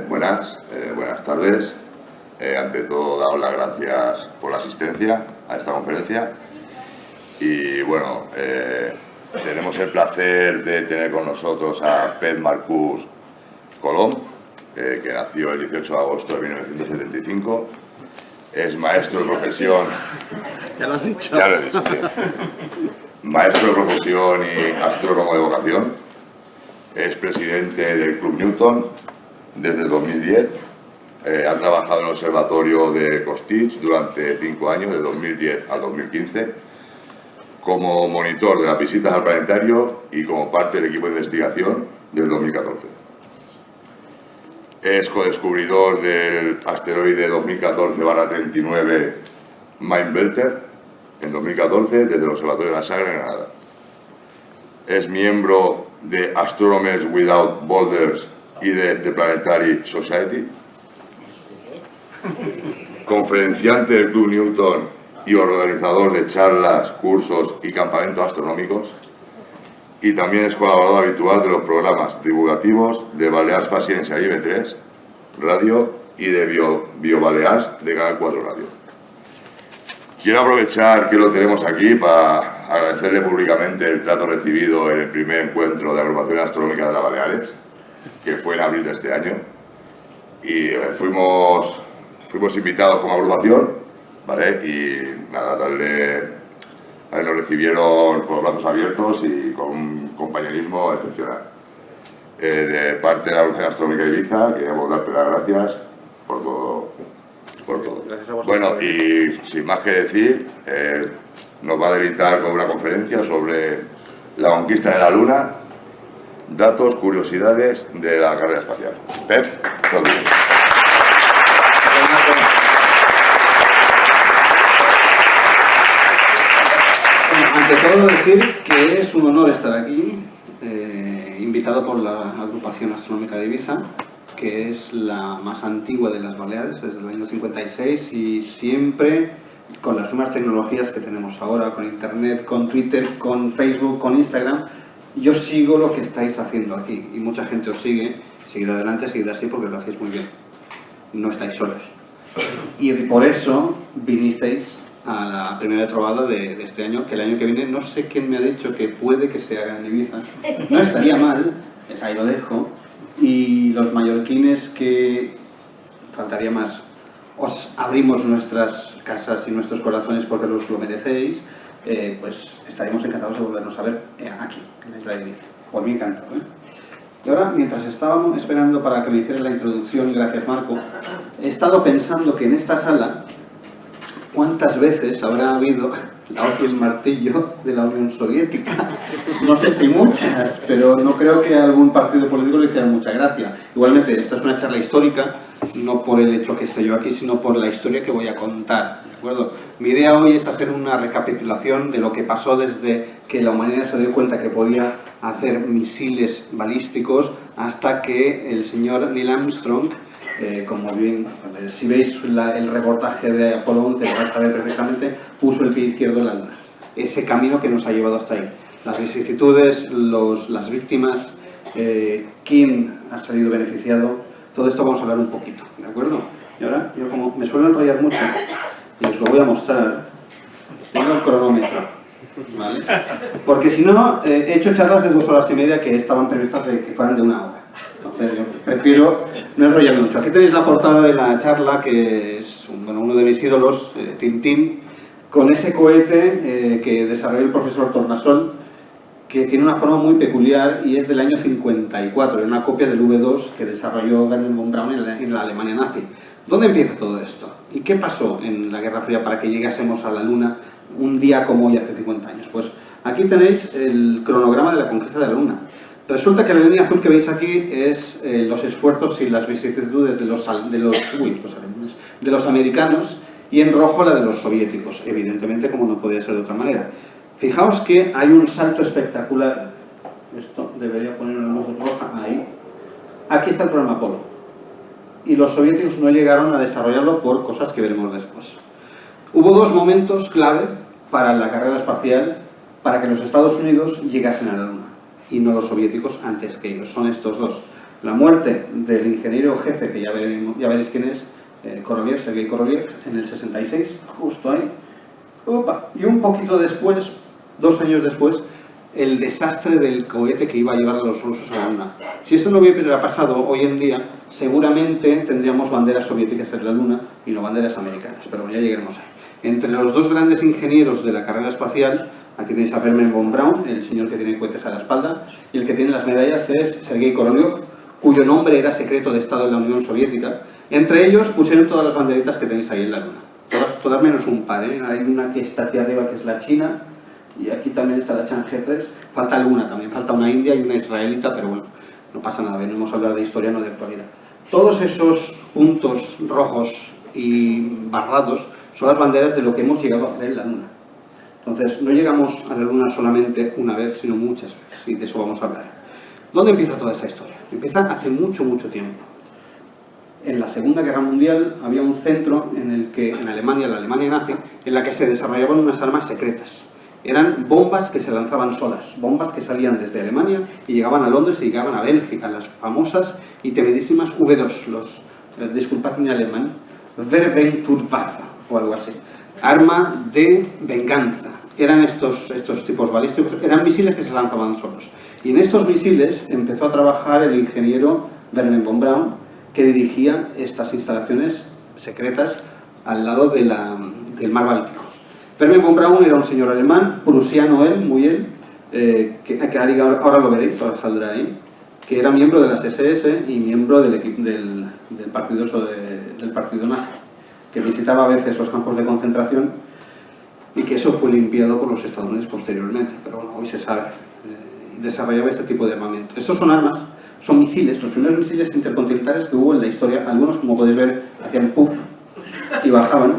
Buenas tardes. Ante todo, daros las gracias por la asistencia a esta conferencia. Y bueno, tenemos el placer de tener con nosotros a Pep Marcús Colom, que nació el 18 de agosto de 1975. Es maestro de profesión. Ya lo has dicho. Ya lo he dicho, sí. Maestro de profesión y astrónomo de vocación. Es presidente del Club Newton desde el 2010. Ha trabajado en el observatorio de Costitx durante 5 años, de 2010 al 2015, como monitor de las visitas al planetario y como parte del equipo de investigación del 2014. Es codescubridor del asteroide 2014-39 Mindbelter en 2014 desde el Observatorio de la Sagra en Granada. Es miembro de Astronomers Without Borders y de The Planetary Society. Conferenciante del Club Newton y organizador de charlas, cursos y campamentos astronómicos. Y también es colaborador habitual de los programas divulgativos de Balears Fa Ciència y IB3 Radio y de BioBalears de Canal 4 Radio. Quiero aprovechar que lo tenemos aquí para agradecerle públicamente el trato recibido en el primer encuentro de agrupaciones astronómicas de las Baleares, que fue en abril de este año. Y fuimos invitados como agrupación, ¿vale? Y nada, nos recibieron con los brazos abiertos y con un compañerismo excepcional. De parte de la Agrupación Astronómica de Ibiza, queríamos darte las gracias por todo. Gracias a vosotros. Bueno, y sin más que decir, nos va a deleitar con una conferencia sobre la conquista de la Luna, datos, curiosidades de la carrera espacial. Pep, todo bien. Ante todo decir que es un honor estar aquí, invitado por la Agrupación Astronómica de Ibiza, que es la más antigua de las Baleares, desde el año 56, y siempre con las nuevas tecnologías que tenemos ahora, con Internet, con Twitter, con Facebook, con Instagram, yo sigo lo que estáis haciendo aquí, y mucha gente os sigue. Seguid adelante, seguid así, porque lo hacéis muy bien. No estáis solos. Y por eso vinisteis a la primera trovada de este año, que el año que viene no sé quién me ha dicho que puede que se haga en Ibiza. No estaría mal, ahí lo dejo. Y los mallorquines, que faltaría más, os abrimos nuestras casas y nuestros corazones porque os lo merecéis, pues estaremos encantados de volvernos a ver aquí, en la isla de Ibiza. Por mí encantado, ¿eh? Y ahora, mientras estábamos esperando para que me hicieras la introducción, gracias Marco, he estado pensando que en esta sala, ¿cuántas veces habrá habido la hoz y el martillo de la Unión Soviética? No sé si muchas, pero no creo que a algún partido político le hiciera mucha gracia. Igualmente, esta es una charla histórica, no por el hecho que esté yo aquí, sino por la historia que voy a contar, ¿de acuerdo? Mi idea hoy es hacer una recapitulación de lo que pasó desde que la humanidad se dio cuenta que podía hacer misiles balísticos hasta que el señor Neil Armstrong, como bien, si veis el reportaje de Apolo 11, lo vais a ver perfectamente, puso el pie izquierdo en la Luna. Ese camino que nos ha llevado hasta ahí. Las vicisitudes, las víctimas, quién ha salido beneficiado, todo esto vamos a hablar un poquito, ¿de acuerdo? Y ahora, yo como me suelo enrollar mucho, y os lo voy a mostrar, tengo el cronómetro, ¿vale? Porque si no, he hecho charlas de 2 horas y media que estaban previstas de que fueran de 1 hora. Entonces yo prefiero no enrollarme mucho. Aquí tenéis la portada de la charla, que es uno de mis ídolos, Tintín, con ese cohete que desarrolló el profesor Tornasol, que tiene una forma muy peculiar y es del año 54, es una copia del V2 que desarrolló Wernher von Braun en la Alemania nazi. ¿Dónde empieza todo esto? ¿Y qué pasó en la Guerra Fría para que llegásemos a la Luna un día como hoy hace 50 años? Pues aquí tenéis el cronograma de la conquista de la Luna. Resulta que la línea azul que veis aquí es los esfuerzos y las vicisitudes de los americanos, y en rojo la de los soviéticos, evidentemente, como no podía ser de otra manera. Fijaos que hay un salto espectacular. Esto debería poner una luz roja ahí. Aquí está el programa Apolo. Y los soviéticos no llegaron a desarrollarlo por cosas que veremos después. Hubo 2 momentos clave para la carrera espacial para que los Estados Unidos llegasen a la Luna, y no los soviéticos antes que ellos. Son estos dos. La muerte del ingeniero jefe, que ya veréis quién es, Korolev, Sergei Korolev, en el 66, justo ahí. Opa. Y un poquito después, 2 años después, el desastre del cohete que iba a llevar a los rusos a la Luna. Si eso no hubiera pasado hoy en día, seguramente tendríamos banderas soviéticas en la Luna y no banderas americanas, pero bueno, ya llegaremos ahí. Entre los 2 grandes ingenieros de la carrera espacial, aquí tenéis a Wernher von Braun, el señor que tiene cohetes a la espalda, y el que tiene las medallas es Sergei Korolev, cuyo nombre era secreto de Estado en la Unión Soviética. Entre ellos pusieron todas las banderitas que tenéis ahí en la Luna. Todas menos un par, ¿eh? Hay una que está aquí arriba, que es la China, y aquí también está la Chang'e 3. Falta alguna también, falta una india y una israelita, pero bueno, no pasa nada, venimos a hablar de historia, no de actualidad. Todos esos puntos rojos y barrados son las banderas de lo que hemos llegado a hacer en la Luna. Entonces, no llegamos a la Luna solamente una vez, sino muchas veces, y de eso vamos a hablar. ¿Dónde empieza toda esta historia? Empieza hace mucho, mucho tiempo. En la Segunda Guerra Mundial había un centro en el que, en Alemania, la Alemania nazi, en la que se desarrollaban unas armas secretas. Eran bombas que se lanzaban solas, bombas que salían desde Alemania y llegaban a Londres y llegaban a Bélgica, las famosas y temidísimas V2, disculpad mi alemán, Verwendungswaffe o algo así, arma de venganza. Eran estos tipos balísticos, eran misiles que se lanzaban solos. Y en estos misiles empezó a trabajar el ingeniero Wernher von Braun, que dirigía estas instalaciones secretas al lado del mar Báltico. Wernher von Braun era un señor alemán, prusiano que ahora lo veréis, ahora saldrá ahí, que era miembro de las SS y miembro del partido nazi, que visitaba a veces los campos de concentración y que eso fue limpiado por los estadounidenses posteriormente, pero bueno, hoy se sabe, desarrollaba este tipo de armamento. Estos son armas, son misiles, los primeros misiles intercontinentales que hubo en la historia. Algunos, como podéis ver, hacían puff y bajaban.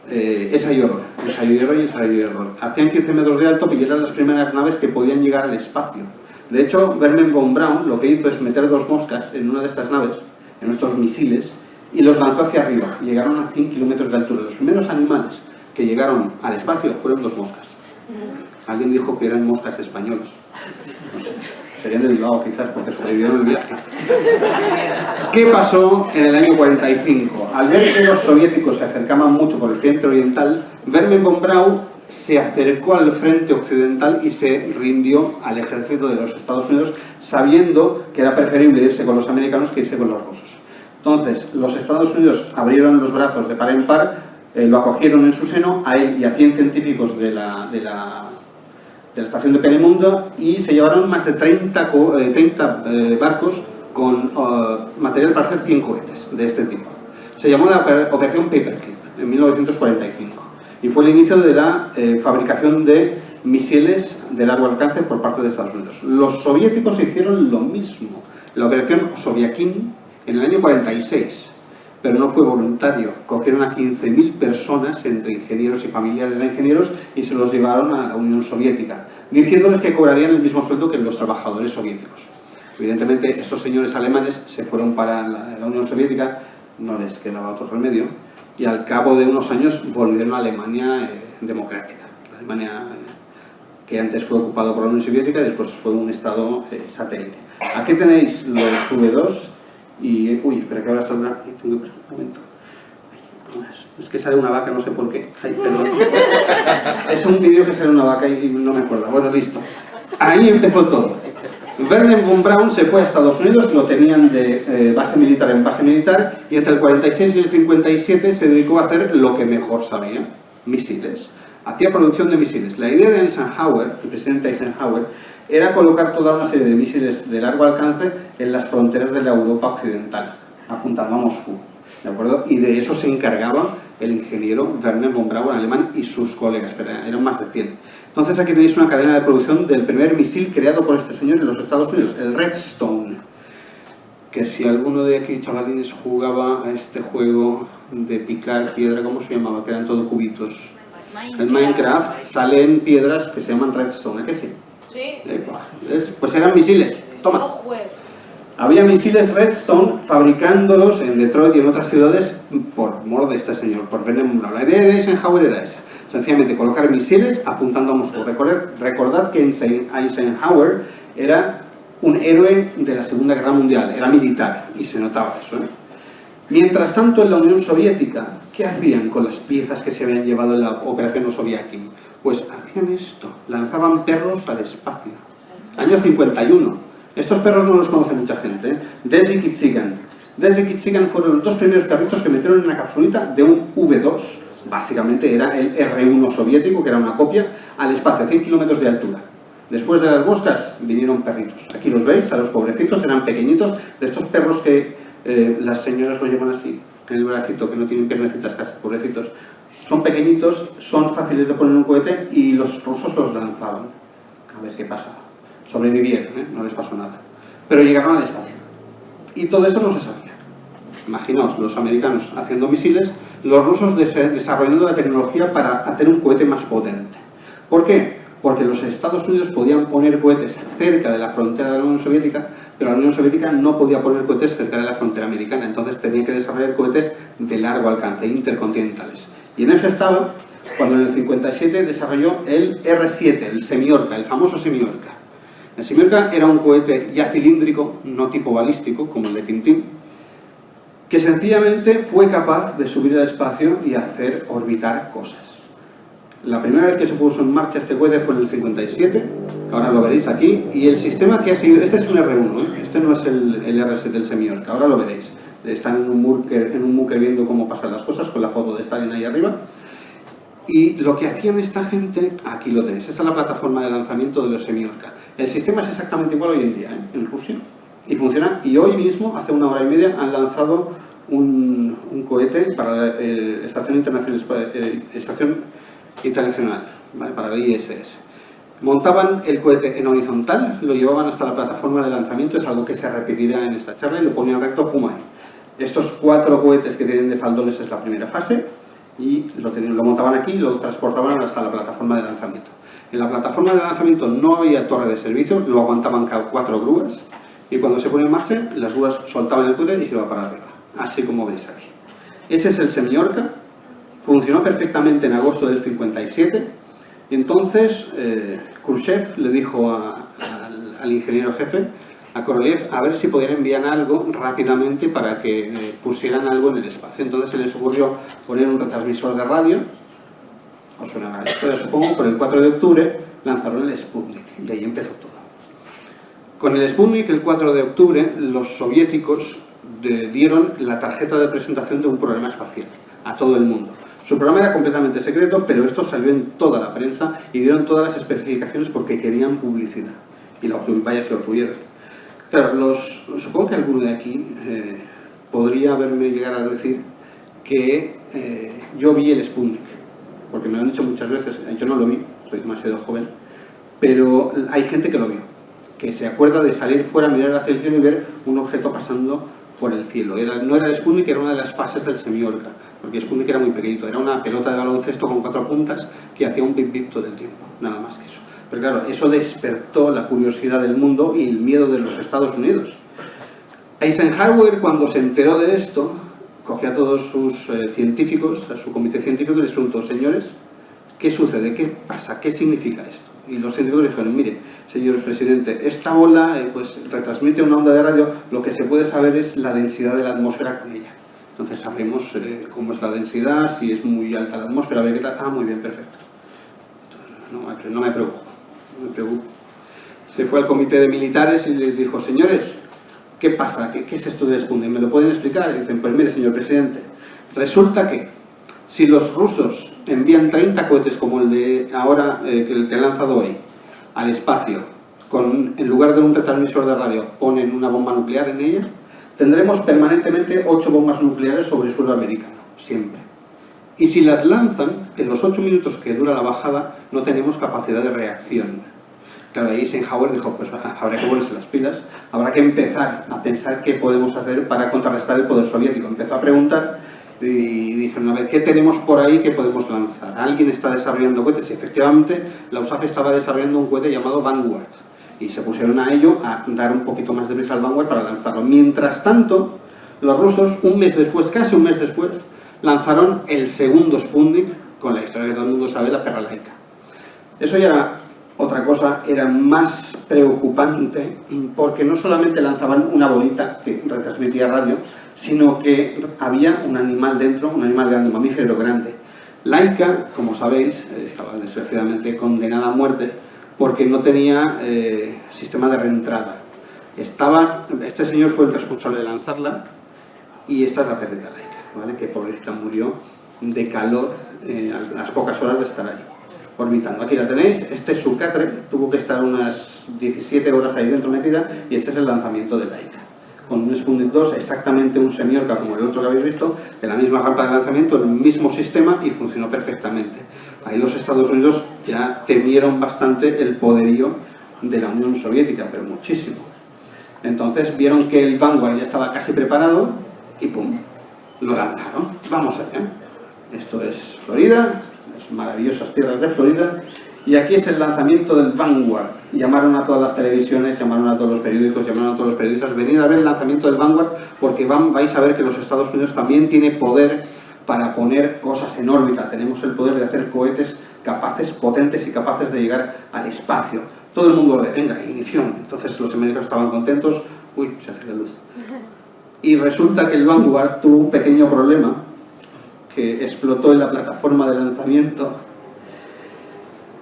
Ensayo y error. Hacían 15 metros de alto y eran las primeras naves que podían llegar al espacio. De hecho, Wernher von Braun lo que hizo es meter 2 moscas en una de estas naves, en estos misiles, y los lanzó hacia arriba. Llegaron a 100 kilómetros de altura. Los primeros animales que llegaron al espacio fueron 2 moscas. Alguien dijo que eran moscas españolas. No sé, serían de Bilbao quizás, porque sobrevivieron el viaje. ¿Qué pasó en el año 45? Al ver que los soviéticos se acercaban mucho por el frente oriental, Wernher von Braun se acercó al frente occidental y se rindió al ejército de los Estados Unidos, sabiendo que era preferible irse con los americanos que irse con los rusos. Entonces, los Estados Unidos abrieron los brazos de par en par, lo acogieron en su seno, a él y a 100 científicos de la estación de Peenemünde, y se llevaron más de 30 barcos con material para hacer 100 cohetes de este tipo. Se llamó la Operación Paperclip en 1945 y fue el inicio de la fabricación de misiles de largo alcance por parte de Estados Unidos. Los soviéticos hicieron lo mismo, la Operación Soviakin, en el año 46, pero no fue voluntario. Cogieron a 15.000 personas, entre ingenieros y familiares de ingenieros, y se los llevaron a la Unión Soviética, diciéndoles que cobrarían el mismo sueldo que los trabajadores soviéticos. Evidentemente, estos señores alemanes se fueron para la Unión Soviética, no les quedaba otro remedio, y al cabo de unos años volvieron a Alemania democrática. La Alemania que antes fue ocupado por la Unión Soviética y después fue un estado satélite. Aquí tenéis los V2 y... Uy, espera que ahora saldrá... Un momento. Es que sale una vaca, no sé por qué. Ay, perdón. Es un vídeo que sale una vaca y no me acuerdo. Bueno, listo. Ahí empezó todo. Wernher von Braun se fue a Estados Unidos, lo tenían de base militar en base militar, y entre el 46 y el 57 se dedicó a hacer lo que mejor sabía, misiles. Hacía producción de misiles. La idea de Eisenhower, el presidente Eisenhower, era colocar toda una serie de misiles de largo alcance en las fronteras de la Europa occidental, apuntando a Moscú, ¿de acuerdo? Y de eso se encargaba el ingeniero Wernher von Braun alemán y sus colegas, pero eran más de 100. Entonces aquí tenéis una cadena de producción del primer misil creado por este señor en los Estados Unidos, el Redstone. Que si alguno de aquí, chavalines, jugaba a este juego de picar piedra, ¿cómo se llamaba? Que eran todo cubitos. En Minecraft salen piedras que se llaman Redstone, ¿a qué sí? Sí. Pues eran misiles. Toma. Había misiles Redstone fabricándolos en Detroit y en otras ciudades por mor de este señor, por Wernher von Braun. La idea de Eisenhower era esa. Sencillamente colocar misiles apuntando a Moscú. Recordad que Eisenhower era un héroe de la Segunda Guerra Mundial, era militar y se notaba eso, ¿eh? Mientras tanto, en la Unión Soviética, ¿qué hacían con las piezas que se habían llevado en la Operación Soviakin? Pues hacían esto, lanzaban perros al espacio. Año 51. Estos perros no los conoce mucha gente, ¿eh? Dez y Kitsigan. Dez y Kitsigan fueron los dos primeros carritos que metieron en una capsulita de un V2, básicamente era el R1 soviético, que era una copia, al espacio, a 100 kilómetros de altura. Después de las moscas vinieron perritos. Aquí los veis, a los pobrecitos, eran pequeñitos, de estos perros que las señoras lo llevan así, en el bracito, que no tienen piernecitas casi, pobrecitos. Son pequeñitos, son fáciles de poner en un cohete y los rusos los lanzaban. A ver qué pasaba. Sobrevivieron, ¿eh? No les pasó nada. Pero llegaron al espacio. Y todo eso no se sabía. Imaginaos, los americanos haciendo misiles, los rusos desarrollando la tecnología para hacer un cohete más potente. ¿Por qué? Porque los Estados Unidos podían poner cohetes cerca de la frontera de la Unión Soviética, pero la Unión Soviética no podía poner cohetes cerca de la frontera americana, entonces tenía que desarrollar cohetes de largo alcance, intercontinentales. Y en eso estaba cuando en el 57 desarrolló el R-7, el Semiorca, el famoso Semiorca. El Semiorca era un cohete ya cilíndrico, no tipo balístico, como el de Tintín, que sencillamente fue capaz de subir al espacio y hacer orbitar cosas. La primera vez que se puso en marcha este cohete fue en el 57, que ahora lo veréis aquí, y el sistema que ha sido, este es un R1, ¿eh? Este no es el R7 del Semiorca, ahora lo veréis. Están en un búnker viendo cómo pasan las cosas, con la foto de Stalin ahí arriba. Y lo que hacían esta gente, aquí lo tenéis, esta es la plataforma de lanzamiento de los Semiorca. El sistema es exactamente igual hoy en día, ¿eh? En Rusia, y funciona, y hoy mismo, hace 1 hora y media, han lanzado un cohete para la Estación Internacional, ¿vale? Para la ISS. Montaban el cohete en horizontal, lo llevaban hasta la plataforma de lanzamiento, es algo que se repetirá en esta charla, y lo ponían recto, pum ahí. Estos 4 cohetes que tienen de faldones es la primera fase, y lo montaban aquí y lo transportaban hasta la plataforma de lanzamiento. En la plataforma de lanzamiento no había torre de servicio, lo aguantaban 4 grúas, y cuando se pone en marcha, las grúas soltaban el cohete y se iba para arriba, así como veis aquí. Ese es el Semiorca. Funcionó perfectamente en agosto del 57, y entonces Khrushchev le dijo al ingeniero jefe, a Korolev, a ver si podían enviar algo rápidamente para que pusieran algo en el espacio. Entonces se les ocurrió poner un retransmisor de radio, os suena la historia supongo, por el 4 de octubre lanzaron el Sputnik, y ahí empezó todo. Con el Sputnik, el 4 de octubre, los soviéticos dieron la tarjeta de presentación de un programa espacial a todo el mundo. Su programa era completamente secreto, pero esto salió en toda la prensa y dieron todas las especificaciones porque querían publicidad. Y la obtuvieron, vaya si lo obtuvieron. Claro, supongo que alguno de aquí podría haberme llegado a decir que yo vi el Sputnik, porque me lo han dicho muchas veces. Yo no lo vi, soy demasiado joven, pero hay gente que lo vio, que se acuerda de salir fuera, mirar hacia el cielo y ver un objeto pasando por el cielo. No era el Sputnik, era una de las fases del Semiorca, porque el Sputnik era muy pequeñito, era una pelota de baloncesto con 4 puntas que hacía un bip bip todo el tiempo, nada más que eso. Pero claro, eso despertó la curiosidad del mundo y el miedo de los Estados Unidos. Eisenhower, cuando se enteró de esto, cogió a todos sus científicos, a su comité científico, y les preguntó, señores, ¿qué sucede? ¿Qué pasa? ¿Qué significa esto? Y los científicos le dijeron, mire, señor presidente, esta bola pues retransmite una onda de radio, lo que se puede saber es la densidad de la atmósfera con ella. Entonces sabremos cómo es la densidad, si es muy alta la atmósfera, a ver qué tal. Ah, muy bien, perfecto. No me preocupo. Se fue al comité de militares y les dijo, señores, ¿qué pasa? ¿Qué es esto de Sputnik? ¿Me lo pueden explicar? Y dicen, pues mire, señor presidente, resulta que si los rusos envían 30 cohetes como el de ahora, el que han lanzado hoy, al espacio, en lugar de un retransmisor de radio, ponen una bomba nuclear en ella, tendremos permanentemente 8 bombas nucleares sobre el suelo americano, siempre. Y si las lanzan, en los 8 minutos que dura la bajada, no tenemos capacidad de reacción. Claro, ahí Eisenhower dijo, pues habrá que ponerse las pilas, habrá que empezar a pensar qué podemos hacer para contrarrestar el poder soviético. Empezó a preguntar y dijeron, a ver, ¿qué tenemos por ahí que podemos lanzar? ¿Alguien está desarrollando cohetes? Y efectivamente, la USAF estaba desarrollando un cohete llamado Vanguard. Y se pusieron a ello, a dar un poquito más de prisa al Vanguard para lanzarlo. Mientras tanto, los rusos, un mes después, casi un mes después, lanzaron el segundo Sputnik, con la historia que todo el mundo sabe, la perra laica. Eso ya era Otra cosa era más preocupante porque no solamente lanzaban una bolita que retransmitía radio, sino que había un animal dentro, un animal grande, un mamífero grande. Laika, como sabéis, estaba desgraciadamente condenada a muerte porque no tenía sistema de reentrada. Este señor fue el responsable de lanzarla y esta es la perrita Laika, ¿vale? Que pobrecita murió de calor a las pocas horas de estar ahí, orbitando. Aquí la tenéis, este es su catre, tuvo que estar unas 17 horas ahí dentro metida y este es el lanzamiento de Laika. Con un Sputnik 2, exactamente un semiorca como el otro que habéis visto, en la misma rampa de lanzamiento, el mismo sistema y funcionó perfectamente. Ahí los Estados Unidos ya temieron bastante el poderío de la Unión Soviética, pero muchísimo. Entonces vieron que el Vanguard ya estaba casi preparado y ¡pum!, lo lanzaron. Vamos allá. Esto es Florida, las maravillosas tierras de Florida, y aquí es el lanzamiento del Vanguard. Llamaron a todas las televisiones, llamaron a todos los periódicos, llamaron a todos los periodistas, venid a ver el lanzamiento del Vanguard porque vais a ver que los Estados Unidos también tiene poder para poner cosas en órbita. Tenemos el poder de hacer cohetes capaces, potentes y capaces de llegar al espacio. Todo el mundo ve, venga, ignición. Entonces los americanos estaban contentos. Uy, se hace la luz. Y resulta que el Vanguard tuvo un pequeño problema, que explotó en la plataforma de lanzamiento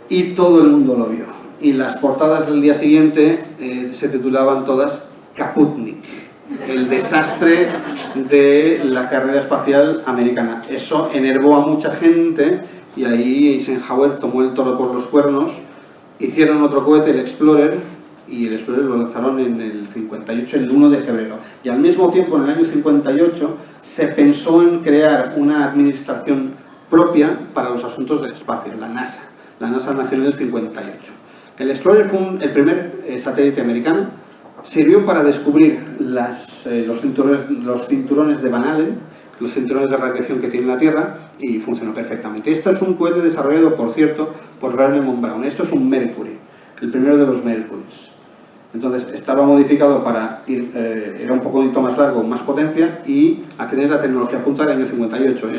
y todo el mundo lo vio. Y las portadas del día siguiente se titulaban todas Kaputnik, el desastre de la carrera espacial americana. Eso enervó a mucha gente y ahí Eisenhower tomó el toro por los cuernos. Hicieron otro cohete, el Explorer, y el Explorer lo lanzaron en el 58, el 1 de febrero. Y al mismo tiempo, en el año 58, se pensó en crear una administración propia para los asuntos del espacio, la NASA. La NASA nació en el 58. El Explorer fue el primer satélite americano. Sirvió para descubrir los cinturones de Van Allen, los cinturones de radiación que tiene la Tierra, y funcionó perfectamente. Esto es un cohete desarrollado, por cierto, por Wernher von Braun. Esto es un Mercury, el primero de los Mercurys. Entonces estaba modificado para ir, era un poquito más largo, más potencia, y a tener la tecnología punta del año 58.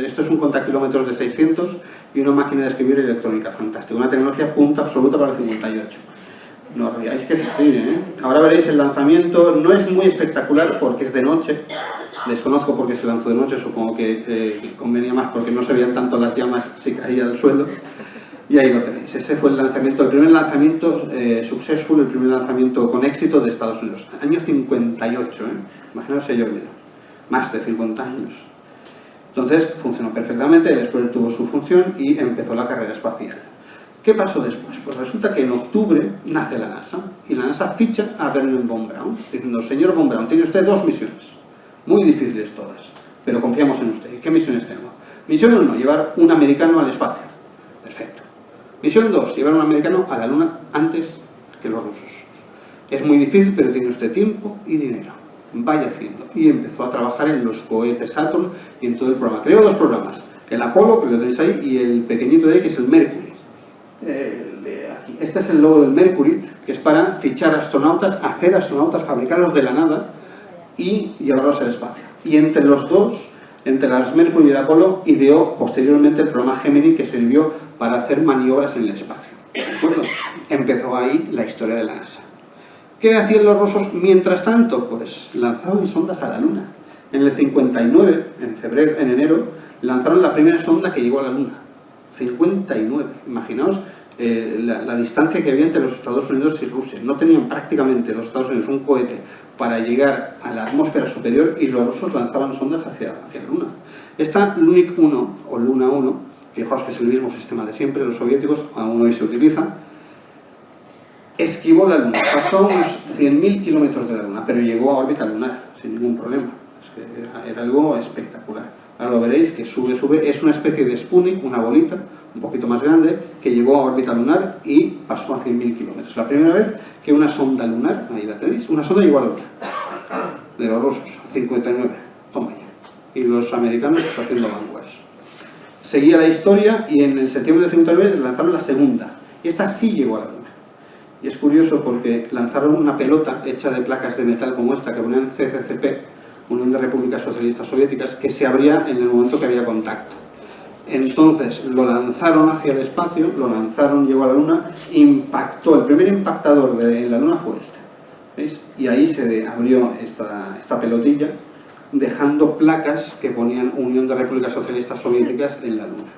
Esto es un contakilómetros de 600 y una máquina de escribir electrónica fantástica. Una tecnología punta absoluta para el 58. No os riáis que es así, ¿eh? Ahora veréis el lanzamiento, no es muy espectacular porque es de noche. Desconozco por qué se lanzó de noche, supongo que convenía más porque no se veían tanto las llamas si caía al suelo. Y ahí lo tenéis. Ese fue el lanzamiento, el primer lanzamiento successful, el primer lanzamiento con éxito de Estados Unidos. Año 58, imaginaos si ha llovido. Más de 50 años. Entonces funcionó perfectamente, el Explorer tuvo su función y empezó la carrera espacial. ¿Qué pasó después? Pues resulta que en octubre nace la NASA y la NASA ficha a Wernher von Braun diciendo: señor von Braun, tiene usted 2 misiones, muy difíciles todas, pero confiamos en usted. ¿Qué misiones tengo? Misión 1, llevar un americano al espacio. Perfecto. Misión 2, llevar un americano a la Luna antes que los rusos. Es muy difícil, pero tiene usted tiempo y dinero. Vaya haciendo. Y empezó a trabajar en los cohetes Saturn y en todo el programa. Creó 2 programas, el Apolo, que lo tenéis ahí, y el pequeñito de ahí, que es el Mercury. Este es el logo del Mercury, que es para fichar astronautas, hacer astronautas, fabricarlos de la nada y llevarlos al espacio. Y entre los dos, entre las Mercury y el Apolo, ideó posteriormente el programa Gemini, que sirvió para hacer maniobras en el espacio. ¿De acuerdo? Empezó ahí la historia de la NASA. ¿Qué hacían los rusos mientras tanto? Pues lanzaban sondas a la Luna. En el 59, en enero, lanzaron la primera sonda que llegó a la Luna. 59. Imaginaos la distancia que había entre los Estados Unidos y Rusia. No tenían prácticamente los Estados Unidos un cohete para llegar a la atmósfera superior y los rusos lanzaban sondas hacia la Luna. Esta Lunik 1 o Luna 1, fijaos que es el mismo sistema de siempre, los soviéticos aún hoy se utiliza, esquivó la Luna, pasó a unos 100.000 kilómetros de la Luna, pero llegó a órbita lunar sin ningún problema. Es que era algo espectacular. Ahora lo veréis que sube, es una especie de Sputnik, una bolita un poquito más grande, que llegó a órbita lunar y pasó a 100.000 kilómetros. La primera vez que una sonda lunar, ahí la tenéis, una sonda llegó a la Luna, de los rusos, 59, toma ya. Y los americanos haciendo vanguardias. Seguía la historia y en el septiembre de 59 lanzaron la segunda, y esta sí llegó a la Luna. Y es curioso porque lanzaron una pelota hecha de placas de metal como esta, que ponían CCCP, Unión de Repúblicas Socialistas Soviéticas, que se abría en el momento que había contacto. Entonces lo lanzaron hacia el espacio, lo lanzaron, llegó a la Luna, impactó, el primer impactador en la Luna fue este, ¿veis? Y ahí se abrió esta pelotilla, dejando placas que ponían Unión de Repúblicas Socialistas Soviéticas en la Luna.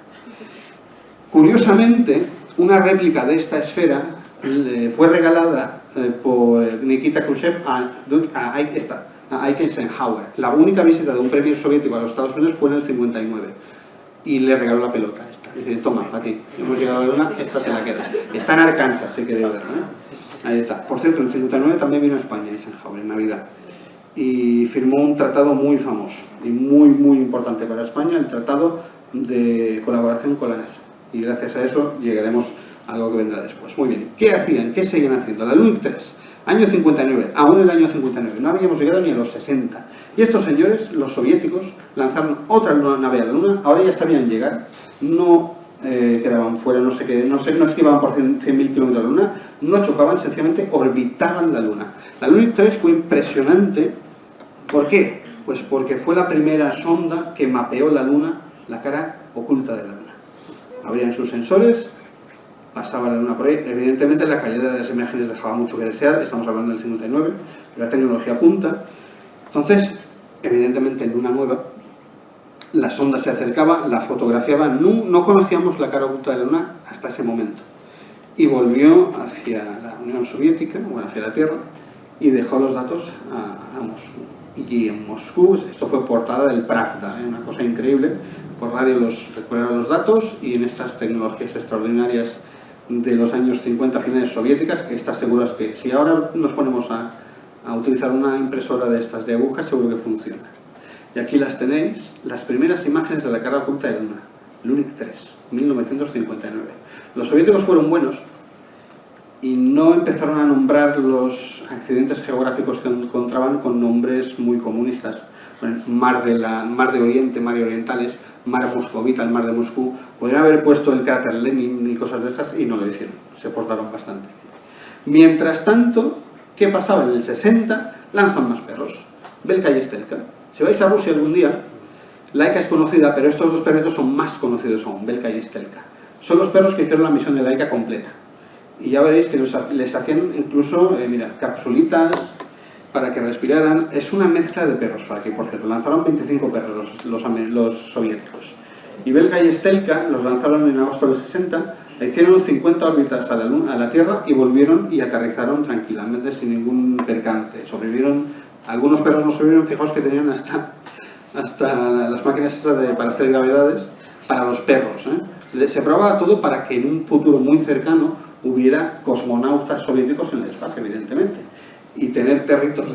Curiosamente, una réplica de esta esfera fue regalada por Nikita Khrushchev a Eisenhower. La única visita de un premier soviético a los Estados Unidos fue en el 59 y le regaló la pelota esta. Dice, toma, para ti, hemos llegado a la Luna, esta te la quedas. Está en Arkansas, si queréis verlo, ¿eh? Ahí está. Por cierto, en el 59 también vino a España Eisenhower, en Navidad, y firmó un tratado muy famoso y muy importante para España, el tratado de colaboración con la NASA. Y gracias a eso llegaremos a algo que vendrá después. Muy bien, ¿qué hacían? ¿Qué seguían haciendo? La Lunik 3, año 59, aún el año 59, no habíamos llegado ni a los 60. Y estos señores, los soviéticos, lanzaron otra nave a la Luna, ahora ya sabían llegar, no quedaban fuera, no es que iban por 100.000 kilómetros de la Luna, no chocaban, sencillamente orbitaban la Luna. La Lunik 3 fue impresionante. ¿Por qué? Pues porque fue la primera sonda que mapeó la Luna, la cara oculta de la Luna. Abrían sus sensores, pasaba la Luna por ahí. Evidentemente la calidad de las imágenes dejaba mucho que desear, estamos hablando del 59, pero la tecnología punta. Entonces, evidentemente en Luna Nueva, la sonda se acercaba, la fotografiaba, no conocíamos la cara oculta de la Luna hasta ese momento. Y volvió hacia la Unión Soviética, bueno, hacia la Tierra, y dejó los datos a Moscú. Y en Moscú, esto fue portada del Pravda, una cosa increíble, por radio recuperaron los datos, y en estas tecnologías extraordinarias de los años 50 finales soviéticas, que estás seguros que si ahora nos ponemos a utilizar una impresora de estas de agujas, seguro que funciona. Y aquí las tenéis, las primeras imágenes de la cara oculta de la Luna, Lunik 3, 1959. Los soviéticos fueron buenos y no empezaron a nombrar los accidentes geográficos que encontraban con nombres muy comunistas. Bueno, mar de Oriente, mar orientales, mar moscovita, el mar de Moscú. Podrían haber puesto el cráter Lenin y cosas de esas y no lo hicieron, se portaron bastante. Mientras tanto, ¿qué pasaba? En el 60 lanzan más perros, Belka y Stelka. Si vais a Rusia algún día, Laika es conocida, pero estos dos perritos son más conocidos aún, Belka y Stelka. Son los perros que hicieron la misión de Laika completa. Y ya veréis que les hacían incluso, mira, capsulitas para que respiraran. Es una mezcla de perros, para que, por cierto, lanzaron 25 perros los soviéticos. Y Belka y Stelka los lanzaron en agosto del 60, hicieron 50 órbitas a la Tierra y volvieron y aterrizaron tranquilamente sin ningún percance. Sobrevivieron, algunos perros no sobrevivieron, fijaos que tenían hasta las máquinas para hacer gravedades para los perros, ¿eh? Se probaba todo para que en un futuro muy cercano hubiera cosmonautas soviéticos en el espacio, evidentemente. Y tener perritos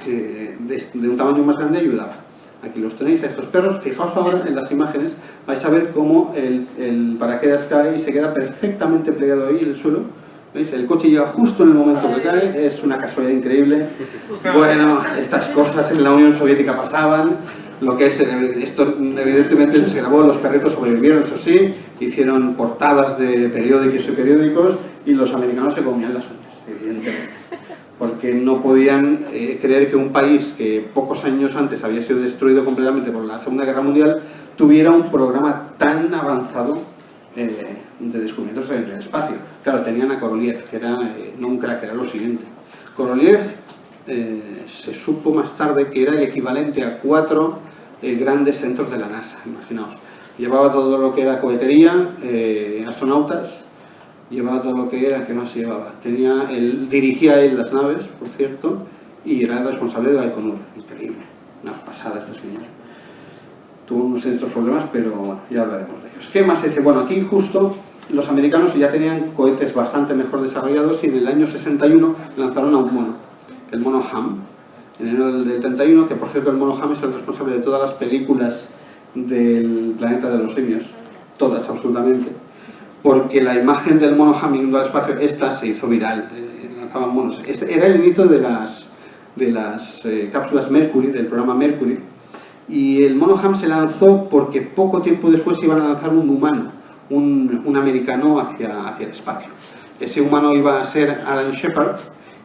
de un tamaño más grande ayudaba. Aquí los tenéis, a estos perros. Fijaos ahora en las imágenes, vais a ver cómo el paracaídas cae y se queda perfectamente plegado ahí en el suelo. ¿Veis? El coche llega justo en el momento que cae, es una casualidad increíble. Bueno, estas cosas en la Unión Soviética pasaban. Lo que es, esto evidentemente se grabó, los perritos sobrevivieron, eso sí, hicieron portadas de periódicos y los americanos se comían las uñas, evidentemente. Porque no podían creer que un país que pocos años antes había sido destruido completamente por la Segunda Guerra Mundial tuviera un programa tan avanzado de descubrimientos en el espacio. Claro, tenían a Korolev, que era no un crack, era lo siguiente. Korolev se supo más tarde que era el equivalente a 4 grandes centros de la NASA, imaginaos. Llevaba todo lo que era cohetería, astronautas, llevaba todo lo que era, ¿qué más llevaba? Dirigía él las naves, por cierto, y era el responsable de Baikonur. Increíble, una pasada este señor. Tuvo unos ciertos problemas, pero bueno, ya hablaremos de ellos. ¿Qué más se dice? Bueno, aquí justo los americanos ya tenían cohetes bastante mejor desarrollados y en el año 61 lanzaron a un mono, el mono Ham. En enero del 31, que por cierto el mono Ham es el responsable de todas las películas del planeta de los simios, todas absolutamente, porque la imagen del mono Ham yendo al espacio, esta se hizo viral, lanzaban monos. Era el inicio de las cápsulas Mercury, del programa Mercury, y el mono Ham se lanzó porque poco tiempo después iban a lanzar un humano, un americano hacia el espacio. Ese humano iba a ser Alan Shepard,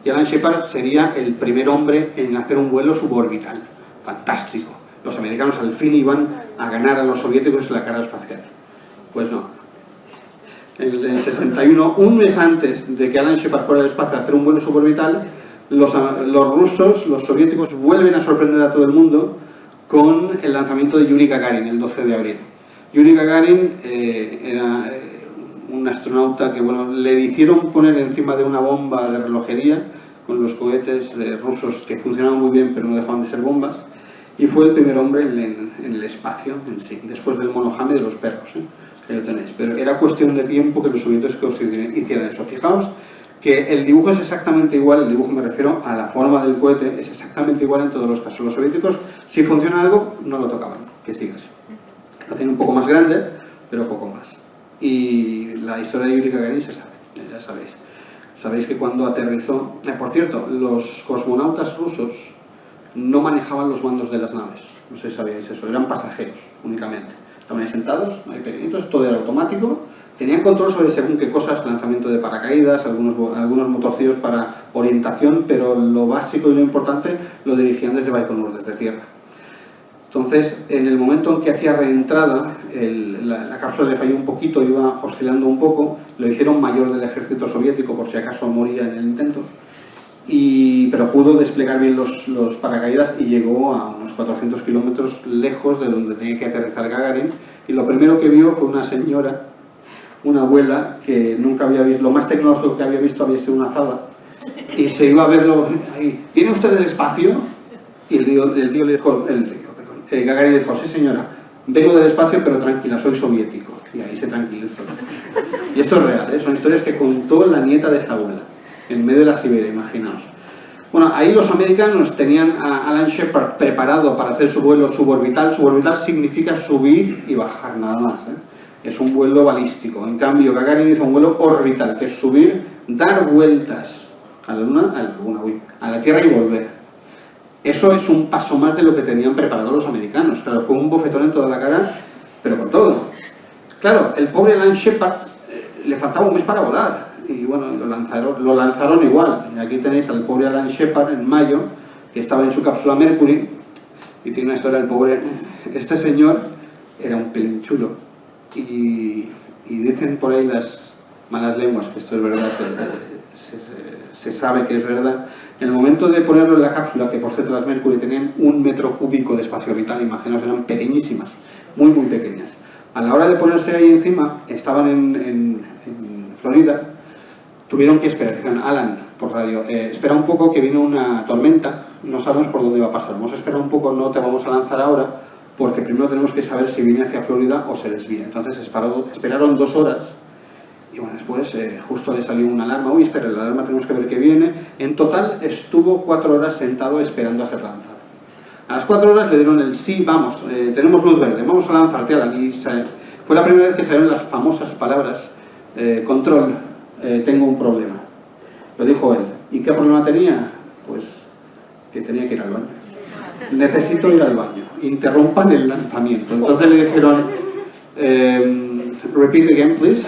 y Alan Shepard sería el primer hombre en hacer un vuelo suborbital. Fantástico. Los americanos al fin iban a ganar a los soviéticos en la carrera espacial. Pues no. En el 61, un mes antes de que Alan Shepard fuera al espacio a hacer un vuelo suborbital, los rusos, los soviéticos, vuelven a sorprender a todo el mundo con el lanzamiento de Yuri Gagarin el 12 de abril. Yuri Gagarin era un astronauta que, bueno, le hicieron poner encima de una bomba de relojería con los cohetes rusos que funcionaban muy bien pero no dejaban de ser bombas, y fue el primer hombre en el espacio en sí, después del Monohame de los perros, que lo tenéis. Pero era cuestión de tiempo que los soviéticos hicieran eso. Fijaos que el dibujo es exactamente igual, el dibujo me refiero a la forma del cohete, es exactamente igual en todos los casos. Los soviéticos, si funciona algo, no lo tocaban, que siga así. Lo hacían un poco más grande, pero poco más. Y la historia de Yuri Gagarin se sabe, ya sabéis. Sabéis que cuando aterrizó... por cierto, los cosmonautas rusos no manejaban los mandos de las naves. No sé si sabíais eso, eran pasajeros únicamente. Estaban ahí sentados, ahí pequeñitos, todo era automático. Tenían control sobre según qué cosas, lanzamiento de paracaídas, algunos motorcillos para orientación, pero lo básico y lo importante lo dirigían desde Baikonur, desde tierra. Entonces, en el momento en que hacía reentrada, la cápsula le falló un poquito, iba oscilando un poco, lo hicieron mayor del ejército soviético por si acaso moría en el intento, pero pudo desplegar bien los paracaídas y llegó a unos 400 kilómetros lejos de donde tenía que aterrizar Gagarin, y lo primero que vio fue una señora, una abuela, que nunca había visto, lo más tecnológico que había visto había sido una azada, y se iba a verlo ahí. ¿Viene usted del espacio? Y el tío le dijo, Gagarin le dijo, sí señora, vengo del espacio pero tranquila, soy soviético. Y ahí se tranquilizó. Y esto es real, son historias que contó la nieta de esta abuela, en medio de la Siberia, imaginaos. Bueno, ahí los americanos tenían a Alan Shepard preparado para hacer su vuelo suborbital. Suborbital significa subir y bajar, nada más, Es un vuelo balístico. En cambio, Gagarin hizo un vuelo orbital, que es subir, dar vueltas a la Tierra y volver. Eso es un paso más de lo que tenían preparado los americanos. Claro, fue un bofetón en toda la cara, pero con todo. Claro, el pobre Alan Shepard le faltaba un mes para volar. Y bueno, lo lanzaron igual. Y aquí tenéis al pobre Alan Shepard en mayo, que estaba en su cápsula Mercury. Y tiene una historia del pobre... Este señor era un pelín chulo. Y dicen por ahí las malas lenguas, que esto es verdad, se sabe que es verdad. En el momento de ponerlo en la cápsula, que por cierto las Mercury tenían 1 metro cúbico de espacio vital, imaginaos, eran pequeñísimas, muy muy pequeñas. A la hora de ponerse ahí encima, estaban en Florida, tuvieron que esperar, dijeron, Alan, por radio, espera un poco que viene una tormenta, no sabemos por dónde va a pasar, vamos a esperar un poco, no te vamos a lanzar ahora, porque primero tenemos que saber si viene hacia Florida o se desvía. Entonces esperaron 2 horas, y bueno, después justo le salió una alarma, uy, espera, la alarma tenemos que ver que viene. En total estuvo 4 horas sentado esperando a ser lanzado. A las 4 horas le dieron el sí, vamos, tenemos luz verde, vamos a lanzarte. Y fue la primera vez que salieron las famosas palabras, control, tengo un problema. Lo dijo él. ¿Y qué problema tenía? Pues que tenía que ir al baño. Necesito ir al baño. Interrumpan el lanzamiento. Entonces le dijeron, repeat again, please.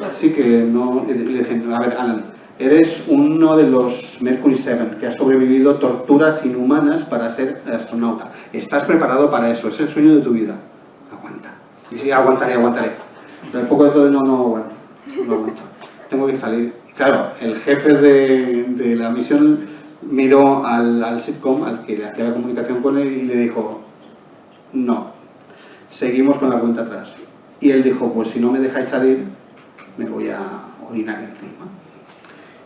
Así que no, le dije, a ver, Alan, eres uno de los Mercury 7 que ha sobrevivido torturas inhumanas para ser astronauta. Estás preparado para eso, es el sueño de tu vida. Aguanta. Y sí, aguantaré. Pero poco de todo, no aguanto. Tengo que salir. Y claro, el jefe de la misión miró al sitcom, al que le hacía la comunicación con él, y le dijo, no, seguimos con la cuenta atrás. Y él dijo, pues si no me dejáis salir, me voy a orinar encima.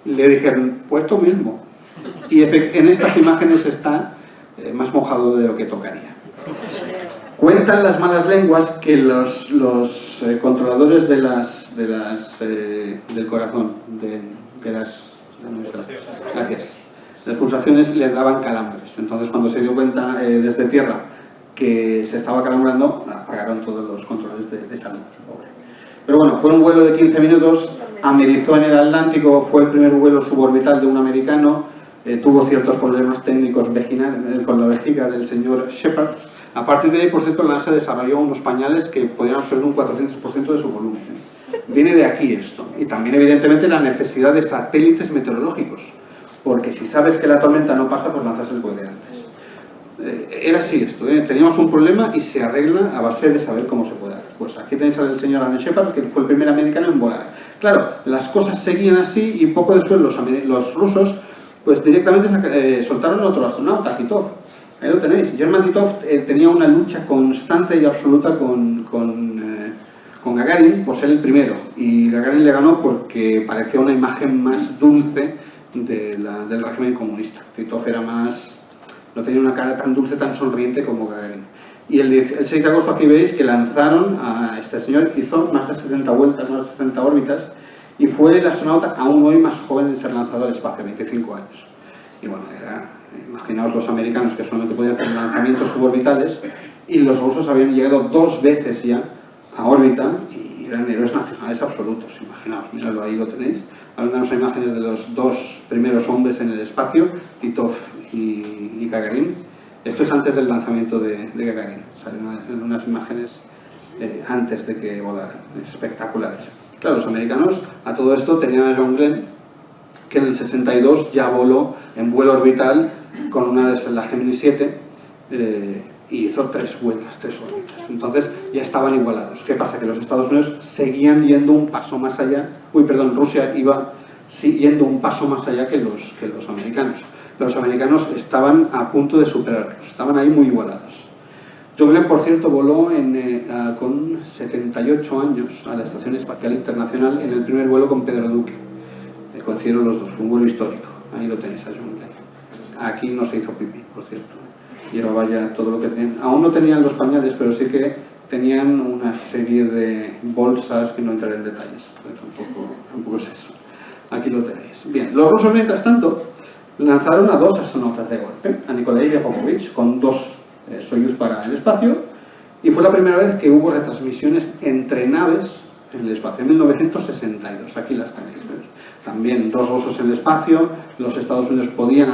Y le dijeron, pues tú mismo. Y en estas imágenes está más mojado de lo que tocaría. Cuentan las malas lenguas que los controladores del corazón, de las pulsaciones, les daban calambres. Entonces cuando se dio cuenta desde tierra que se estaba calambrando, apagaron todos los controles de salud. Pero bueno, fue un vuelo de 15 minutos, amerizó en el Atlántico, fue el primer vuelo suborbital de un americano, tuvo ciertos problemas técnicos con la vejiga del señor Shepard. A partir de ahí, por cierto, la NASA desarrolló unos pañales que podían absorber un 400% de su volumen. Viene de aquí esto. Y también, evidentemente, la necesidad de satélites meteorológicos. Porque si sabes que la tormenta no pasa, pues lanzas el cohete antes. era así esto, teníamos un problema y se arregla a base de saber cómo se puede hacer. Pues aquí tenéis al señor Alan Shepard, que fue el primer americano en volar. Claro, las cosas seguían así y poco después los rusos pues directamente soltaron otro astronauta, Titov. Ahí lo tenéis. German Titov tenía una lucha constante y absoluta con Gagarin por ser el primero. Y Gagarin le ganó porque parecía una imagen más dulce del régimen comunista. Titov era más... no tenía una cara tan dulce, tan sonriente como Gagarin. Y el 6 de agosto aquí veis que lanzaron a este señor, hizo más de 70 vueltas, más de 70 órbitas, y fue el astronauta aún hoy más joven en ser lanzado al espacio, 25 años. Y bueno, imaginaos los americanos que solamente podían hacer lanzamientos suborbitales, y los rusos habían llegado 2 veces ya a órbita, y eran héroes nacionales absolutos. Imaginaos, miradlo, ahí lo tenéis. Ahora tenemos imágenes de los 2 primeros hombres en el espacio, Titov y Gagarin. Esto es antes del lanzamiento de Gagarin. Salen unas imágenes antes de que volaran, espectaculares. Claro, los americanos a todo esto tenían a John Glenn, que en el 62 ya voló en vuelo orbital con una de la Gemini 7 y hizo 3 vueltas, 3 órbitas. Entonces ya estaban igualados. ¿Qué pasa? Que los Estados Unidos seguían yendo un paso más allá. Rusia iba yendo un paso más allá que los americanos. Pero los americanos estaban a punto de superarlos, estaban ahí muy igualados. John Glenn, por cierto, voló con 78 años a la Estación Espacial Internacional en el primer vuelo con Pedro Duque. Coincidieron los dos, fue un vuelo histórico. Ahí lo tenéis a John Glenn. Aquí no se hizo pipí, por cierto. Llevaba ya todo lo que tenían. Aún no tenían los pañales, pero sí que tenían una serie de bolsas que no entraré en detalles. Tampoco es eso. Aquí lo tenéis. Bien, los rusos, mientras tanto, lanzaron a 2 astronautas de golpe, a Nikolai y a Popovich, con 2 Soyuz para el espacio, y fue la primera vez que hubo retransmisiones entre naves en el espacio, en 1962, aquí las tenéis. También 2 rusos en el espacio, los Estados Unidos podían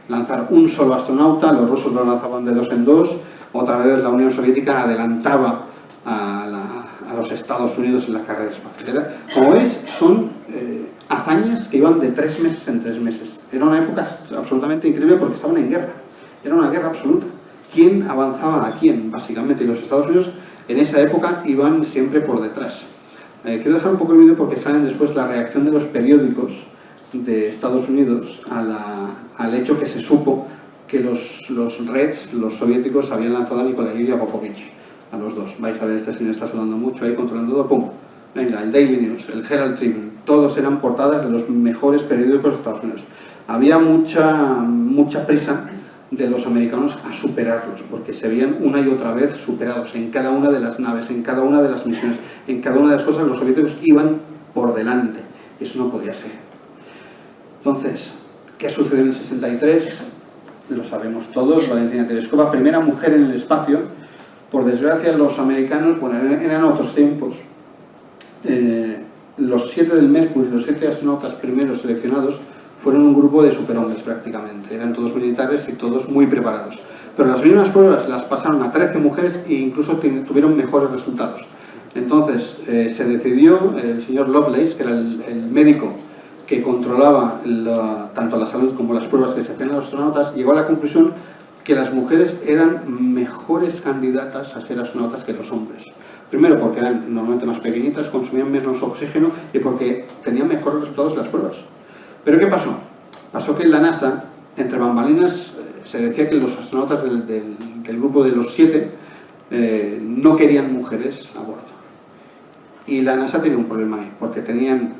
lanzar un solo astronauta, los rusos lo lanzaban de 2 en 2, otra vez la Unión Soviética adelantaba a los Estados Unidos en la carrera espacial. Como veis, son hazañas que iban de 3 meses en 3 meses. Era una época absolutamente increíble porque estaban en guerra. Era una guerra absoluta. ¿Quién avanzaba a quién, básicamente? Y los Estados Unidos en esa época iban siempre por detrás. Quiero dejar un poco el vídeo porque saben después la reacción de los periódicos de Estados Unidos al hecho que se supo que los Reds, los soviéticos, habían lanzado a Nikolai y a Popovich, a los 2. Vais a ver, este señor está sudando mucho ahí, controlando todo, ¡pum! Venga, el Daily News, el Herald Tribune, todos eran portadas de los mejores periódicos de Estados Unidos. Había mucha prisa de los americanos a superarlos, porque se veían una y otra vez superados en cada una de las naves, en cada una de las misiones, en cada una de las cosas. Los soviéticos iban por delante, y eso no podía ser. Entonces, ¿qué sucedió en el 63? Lo sabemos todos. Valentina Tereshkova, primera mujer en el espacio. Por desgracia, los americanos, bueno, eran otros tiempos. Los 7 del Mercury, los 7 astronautas primeros seleccionados, fueron un grupo de superhombres prácticamente. Eran todos militares y todos muy preparados. Pero las mismas pruebas las pasaron a 13 mujeres e incluso tuvieron mejores resultados. Entonces se decidió, el señor Lovelace, que era el médico que controlaba tanto la salud como las pruebas que se hacían a los astronautas, llegó a la conclusión que las mujeres eran mejores candidatas a ser astronautas que los hombres. Primero porque eran normalmente más pequeñitas, consumían menos oxígeno y porque tenían mejores resultados en las pruebas. ¿Pero qué pasó? Pasó que en la NASA, entre bambalinas, se decía que los astronautas del grupo de los 7 no querían mujeres a bordo. Y la NASA tenía un problema ahí, porque tenían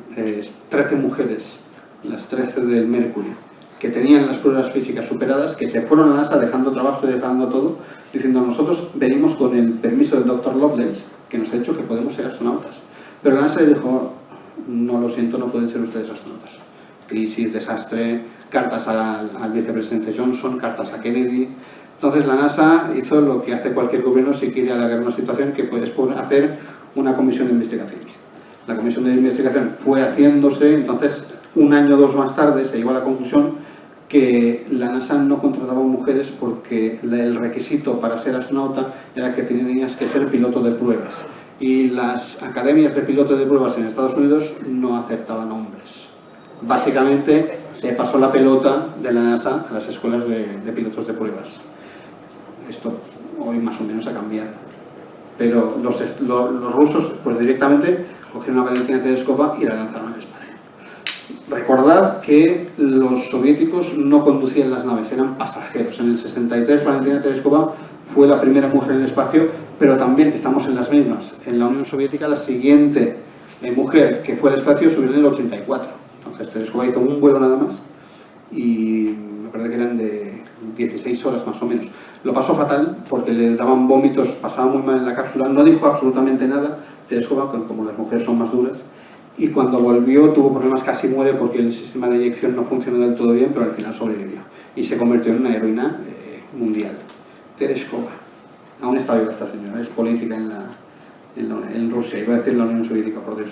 13 mujeres, las 13 del Mercury, que tenían las pruebas físicas superadas, que se fueron a la NASA dejando trabajo y dejando todo, diciendo: nosotros venimos con el permiso del Dr. Lovelace, que nos ha dicho que podemos ser astronautas. Pero la NASA le dijo: no, lo siento, no pueden ser ustedes astronautas. Crisis, desastre, cartas al vicepresidente Johnson, cartas a Kennedy. Entonces la NASA hizo lo que hace cualquier gobierno si quiere alargar una situación, que puede hacer una comisión de investigación. La comisión de investigación fue haciéndose, entonces un año o 2 más tarde se llegó a la conclusión que la NASA no contrataba mujeres porque el requisito para ser astronauta era que tenías que ser piloto de pruebas. Y las academias de pilotos de pruebas en Estados Unidos no aceptaban hombres. Básicamente se pasó la pelota de la NASA a las escuelas de pilotos de pruebas. Esto hoy más o menos ha cambiado. Pero los rusos pues directamente cogieron una Valentina Tereskova y la lanzaron al espacio. Recordad que los soviéticos no conducían las naves, eran pasajeros. En el 63 Valentina Tereskova fue la primera mujer en el espacio, pero también estamos en las mismas. En la Unión Soviética la siguiente mujer que fue al espacio subió en el 84. Entonces Tereskova hizo un vuelo nada más y me parece que eran de 16 horas más o menos. Lo pasó fatal porque le daban vómitos, pasaba muy mal en la cápsula, no dijo absolutamente nada. Tereskova, como las mujeres son más duras, y cuando volvió tuvo problemas, casi muere porque el sistema de eyección no funcionó del todo bien, pero al final sobrevivió y se convirtió en una heroína mundial. Tereskova, aún está viva esta señora, es política en Rusia, iba a decir la Unión Soviética por Dios.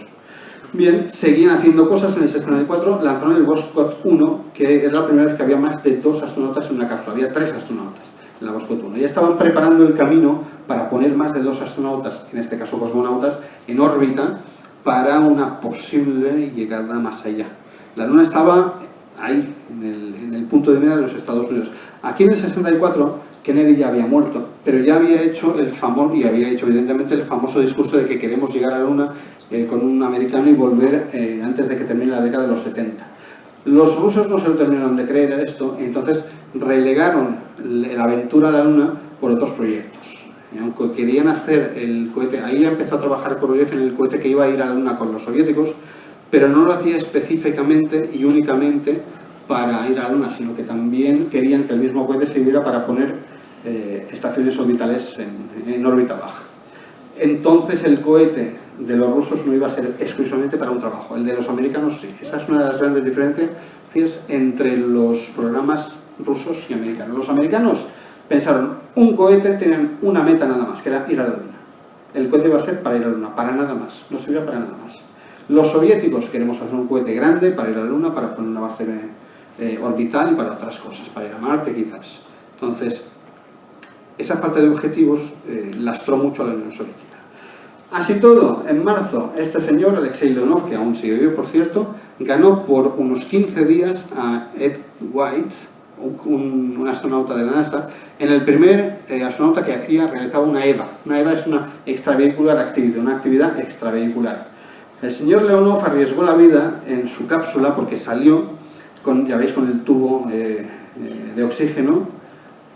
Bien, seguían haciendo cosas. En el 64 lanzaron el Voskhod 1, que era la primera vez que había más de 2 astronautas en una cápsula, había 3 astronautas en la Voskhod 1. Ya estaban preparando el camino para poner más de 2 astronautas, en este caso cosmonautas, en órbita para una posible llegada más allá. La Luna estaba ahí, en el punto de mira de los Estados Unidos. Aquí en el 64 Kennedy ya había muerto, pero ya había hecho el famoso, y había hecho evidentemente el famoso discurso de que queremos llegar a la Luna con un americano y volver antes de que termine la década de los 70. Los rusos no se lo terminaron de creer a esto, y entonces relegaron la aventura a la Luna por otros proyectos. Y aunque querían hacer el cohete, ahí empezó a trabajar Korolev en el cohete que iba a ir a la Luna con los soviéticos, pero no lo hacía específicamente y únicamente para ir a la Luna, sino que también querían que el mismo cohete sirviera para poner estaciones orbitales en órbita baja. Entonces el cohete de los rusos no iba a ser exclusivamente para un trabajo, el de los americanos sí. Esa es una de las grandes diferencias entre los programas rusos y americanos. Los americanos pensaron, un cohete tenían una meta nada más, que era ir a la Luna. El cohete iba a ser para ir a la Luna, para nada más, no servía para nada más. Los soviéticos queremos hacer un cohete grande para ir a la Luna, para poner una base orbital y para otras cosas, para ir a Marte quizás. Entonces, esa falta de objetivos lastró mucho a la Unión Soviética. Así todo, en marzo, este señor, Alexei Leonov, que aún sigue vivo por cierto, ganó por unos 15 días a Ed White, un astronauta de la NASA, en el primer astronauta que realizaba una EVA. Una EVA es una extravehicular activity, una actividad extravehicular. El señor Leonov arriesgó la vida en su cápsula porque salió, ya veis, con el tubo de oxígeno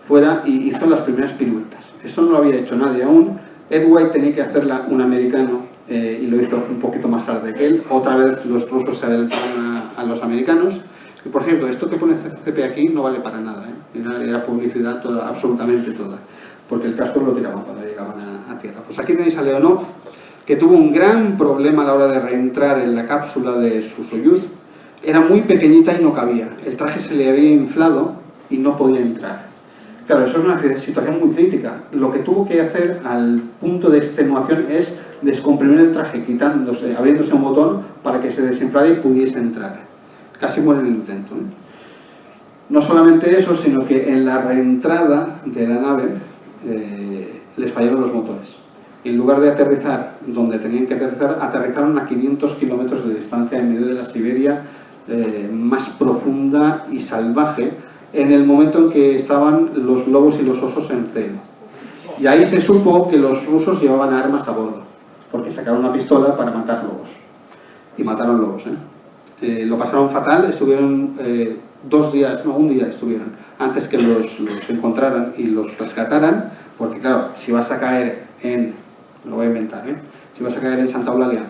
fuera y hizo las primeras piruetas. Eso no lo había hecho nadie aún. Ed White tenía que hacerla un americano y lo hizo un poquito más tarde que él. Otra vez los rusos se adelantaron a los americanos. Y por cierto, esto que pone CCP aquí no vale para nada, era publicidad toda, absolutamente toda, porque el casco lo tiraban cuando llegaban a tierra. Pues aquí tenéis a Leonov, que tuvo un gran problema a la hora de reentrar en la cápsula de su Soyuz. Era muy pequeñita y no cabía. El traje se le había inflado y no podía entrar. Claro, eso es una situación muy crítica. Lo que tuvo que hacer al punto de extenuación es descomprimir el traje, abriéndose un botón para que se desinflara y pudiese entrar. Casi muere en el intento. No solamente eso, sino que en la reentrada de la nave les fallaron los motores. En lugar de aterrizar donde tenían que aterrizar, aterrizaron a 500 kilómetros de distancia en medio de la Siberia más profunda y salvaje, en el momento en que estaban los lobos y los osos en celo. Y ahí se supo que los rusos llevaban armas a bordo, porque sacaron una pistola para matar lobos. Y mataron lobos, lo pasaron fatal, estuvieron 2 días, no, un día estuvieron, antes que los encontraran y los rescataran, porque claro, si vas a caer lo voy a inventar, si vas a caer en Santa Eulalia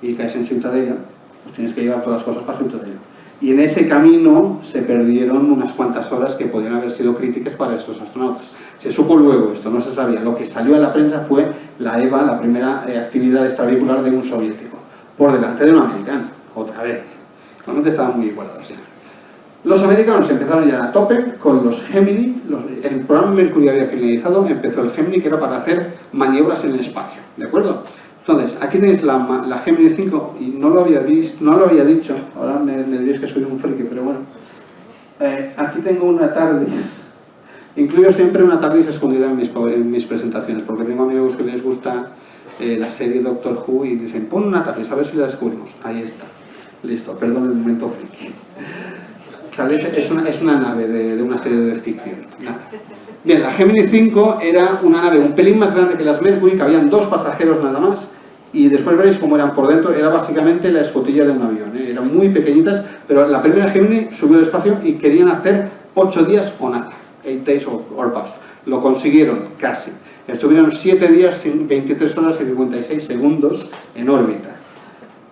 y caes en Ciutadella, pues tienes que llevar todas las cosas para Ciutadella. Y en ese camino se perdieron unas cuantas horas que podían haber sido críticas para esos astronautas. Se supo luego, esto no se sabía, lo que salió a la prensa fue la EVA, la primera actividad extravehicular de un soviético, por delante de un americano, otra vez. Realmente estaban muy igualados ya. Los americanos empezaron ya a tope con los Gemini. El programa Mercury había finalizado, empezó el Gemini, que era para hacer maniobras en el espacio, ¿de acuerdo? Entonces, aquí tenéis la Gemini 5, y no lo había dicho, ahora me diréis que soy un friki, pero bueno. Aquí tengo una TARDIS. Incluyo siempre una TARDIS escondida en mis presentaciones, porque tengo amigos que les gusta la serie Doctor Who y dicen, pon una TARDIS, a ver si la descubrimos. Ahí está. Listo, perdón el momento friki. Tal vez es una nave de una serie de ficción. Nada. Bien, la Gemini 5 era una nave un pelín más grande que las Mercury, que habían 2 pasajeros nada más, y después veréis cómo eran por dentro. Era básicamente la escotilla de un avión, ¿eh? Eran muy pequeñitas, pero la primera Gemini subió al espacio y querían hacer 8 días o nada, 8 days or bust. Lo consiguieron, casi. Estuvieron 7 días, 23 horas y 56 segundos en órbita.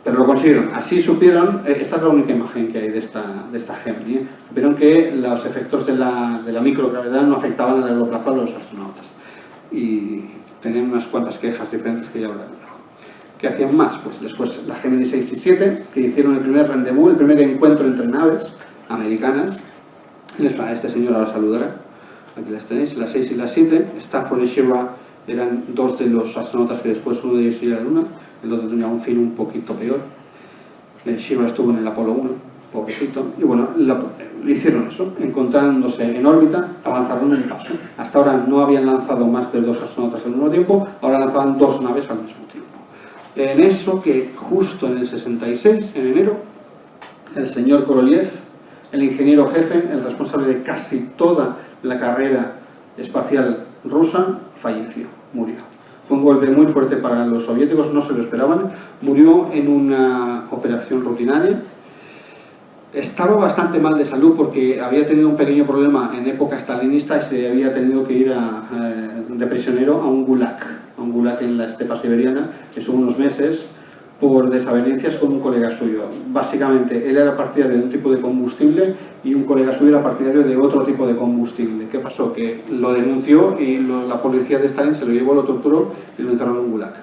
Pero lo consiguieron. Así supieron, esta es la única imagen que hay de esta Gemini, supieron que los efectos de la microgravedad no afectaban a largo plazo a los astronautas. Y tenían unas cuantas quejas diferentes que ya hablaré. ¿Qué hacían más? Pues después la Gemini 6 y 7, que hicieron el primer rendezvous, el primer encuentro entre naves americanas. Este señor ahora saludará. Aquí las tenéis, las 6 y las 7. Stafford y Shira eran 2 de los astronautas que después uno de ellos iría a la Luna, el otro tenía un fin un poquito peor. Shira estuvo en el Apolo 1, pobrecito, y bueno, le hicieron eso, encontrándose en órbita, avanzaron un paso. Hasta ahora no habían lanzado más de 2 astronautas al mismo tiempo, ahora lanzaban 2 naves al mismo tiempo. En eso que justo en el 66, en enero, el señor Korolev, el ingeniero jefe, el responsable de casi toda la carrera espacial rusa, falleció, murió. Fue un golpe muy fuerte para los soviéticos, no se lo esperaban. Murió en una operación rutinaria. Estaba bastante mal de salud porque había tenido un pequeño problema en época stalinista y se había tenido que ir de prisionero a un gulag en la estepa siberiana, que estuvo unos meses por desavenencias con un colega suyo. Básicamente, él era partidario de un tipo de combustible y un colega suyo era partidario de otro tipo de combustible. ¿Qué pasó? Que lo denunció y la policía de Stalin se lo llevó, lo torturó y lo encerraron en un gulag.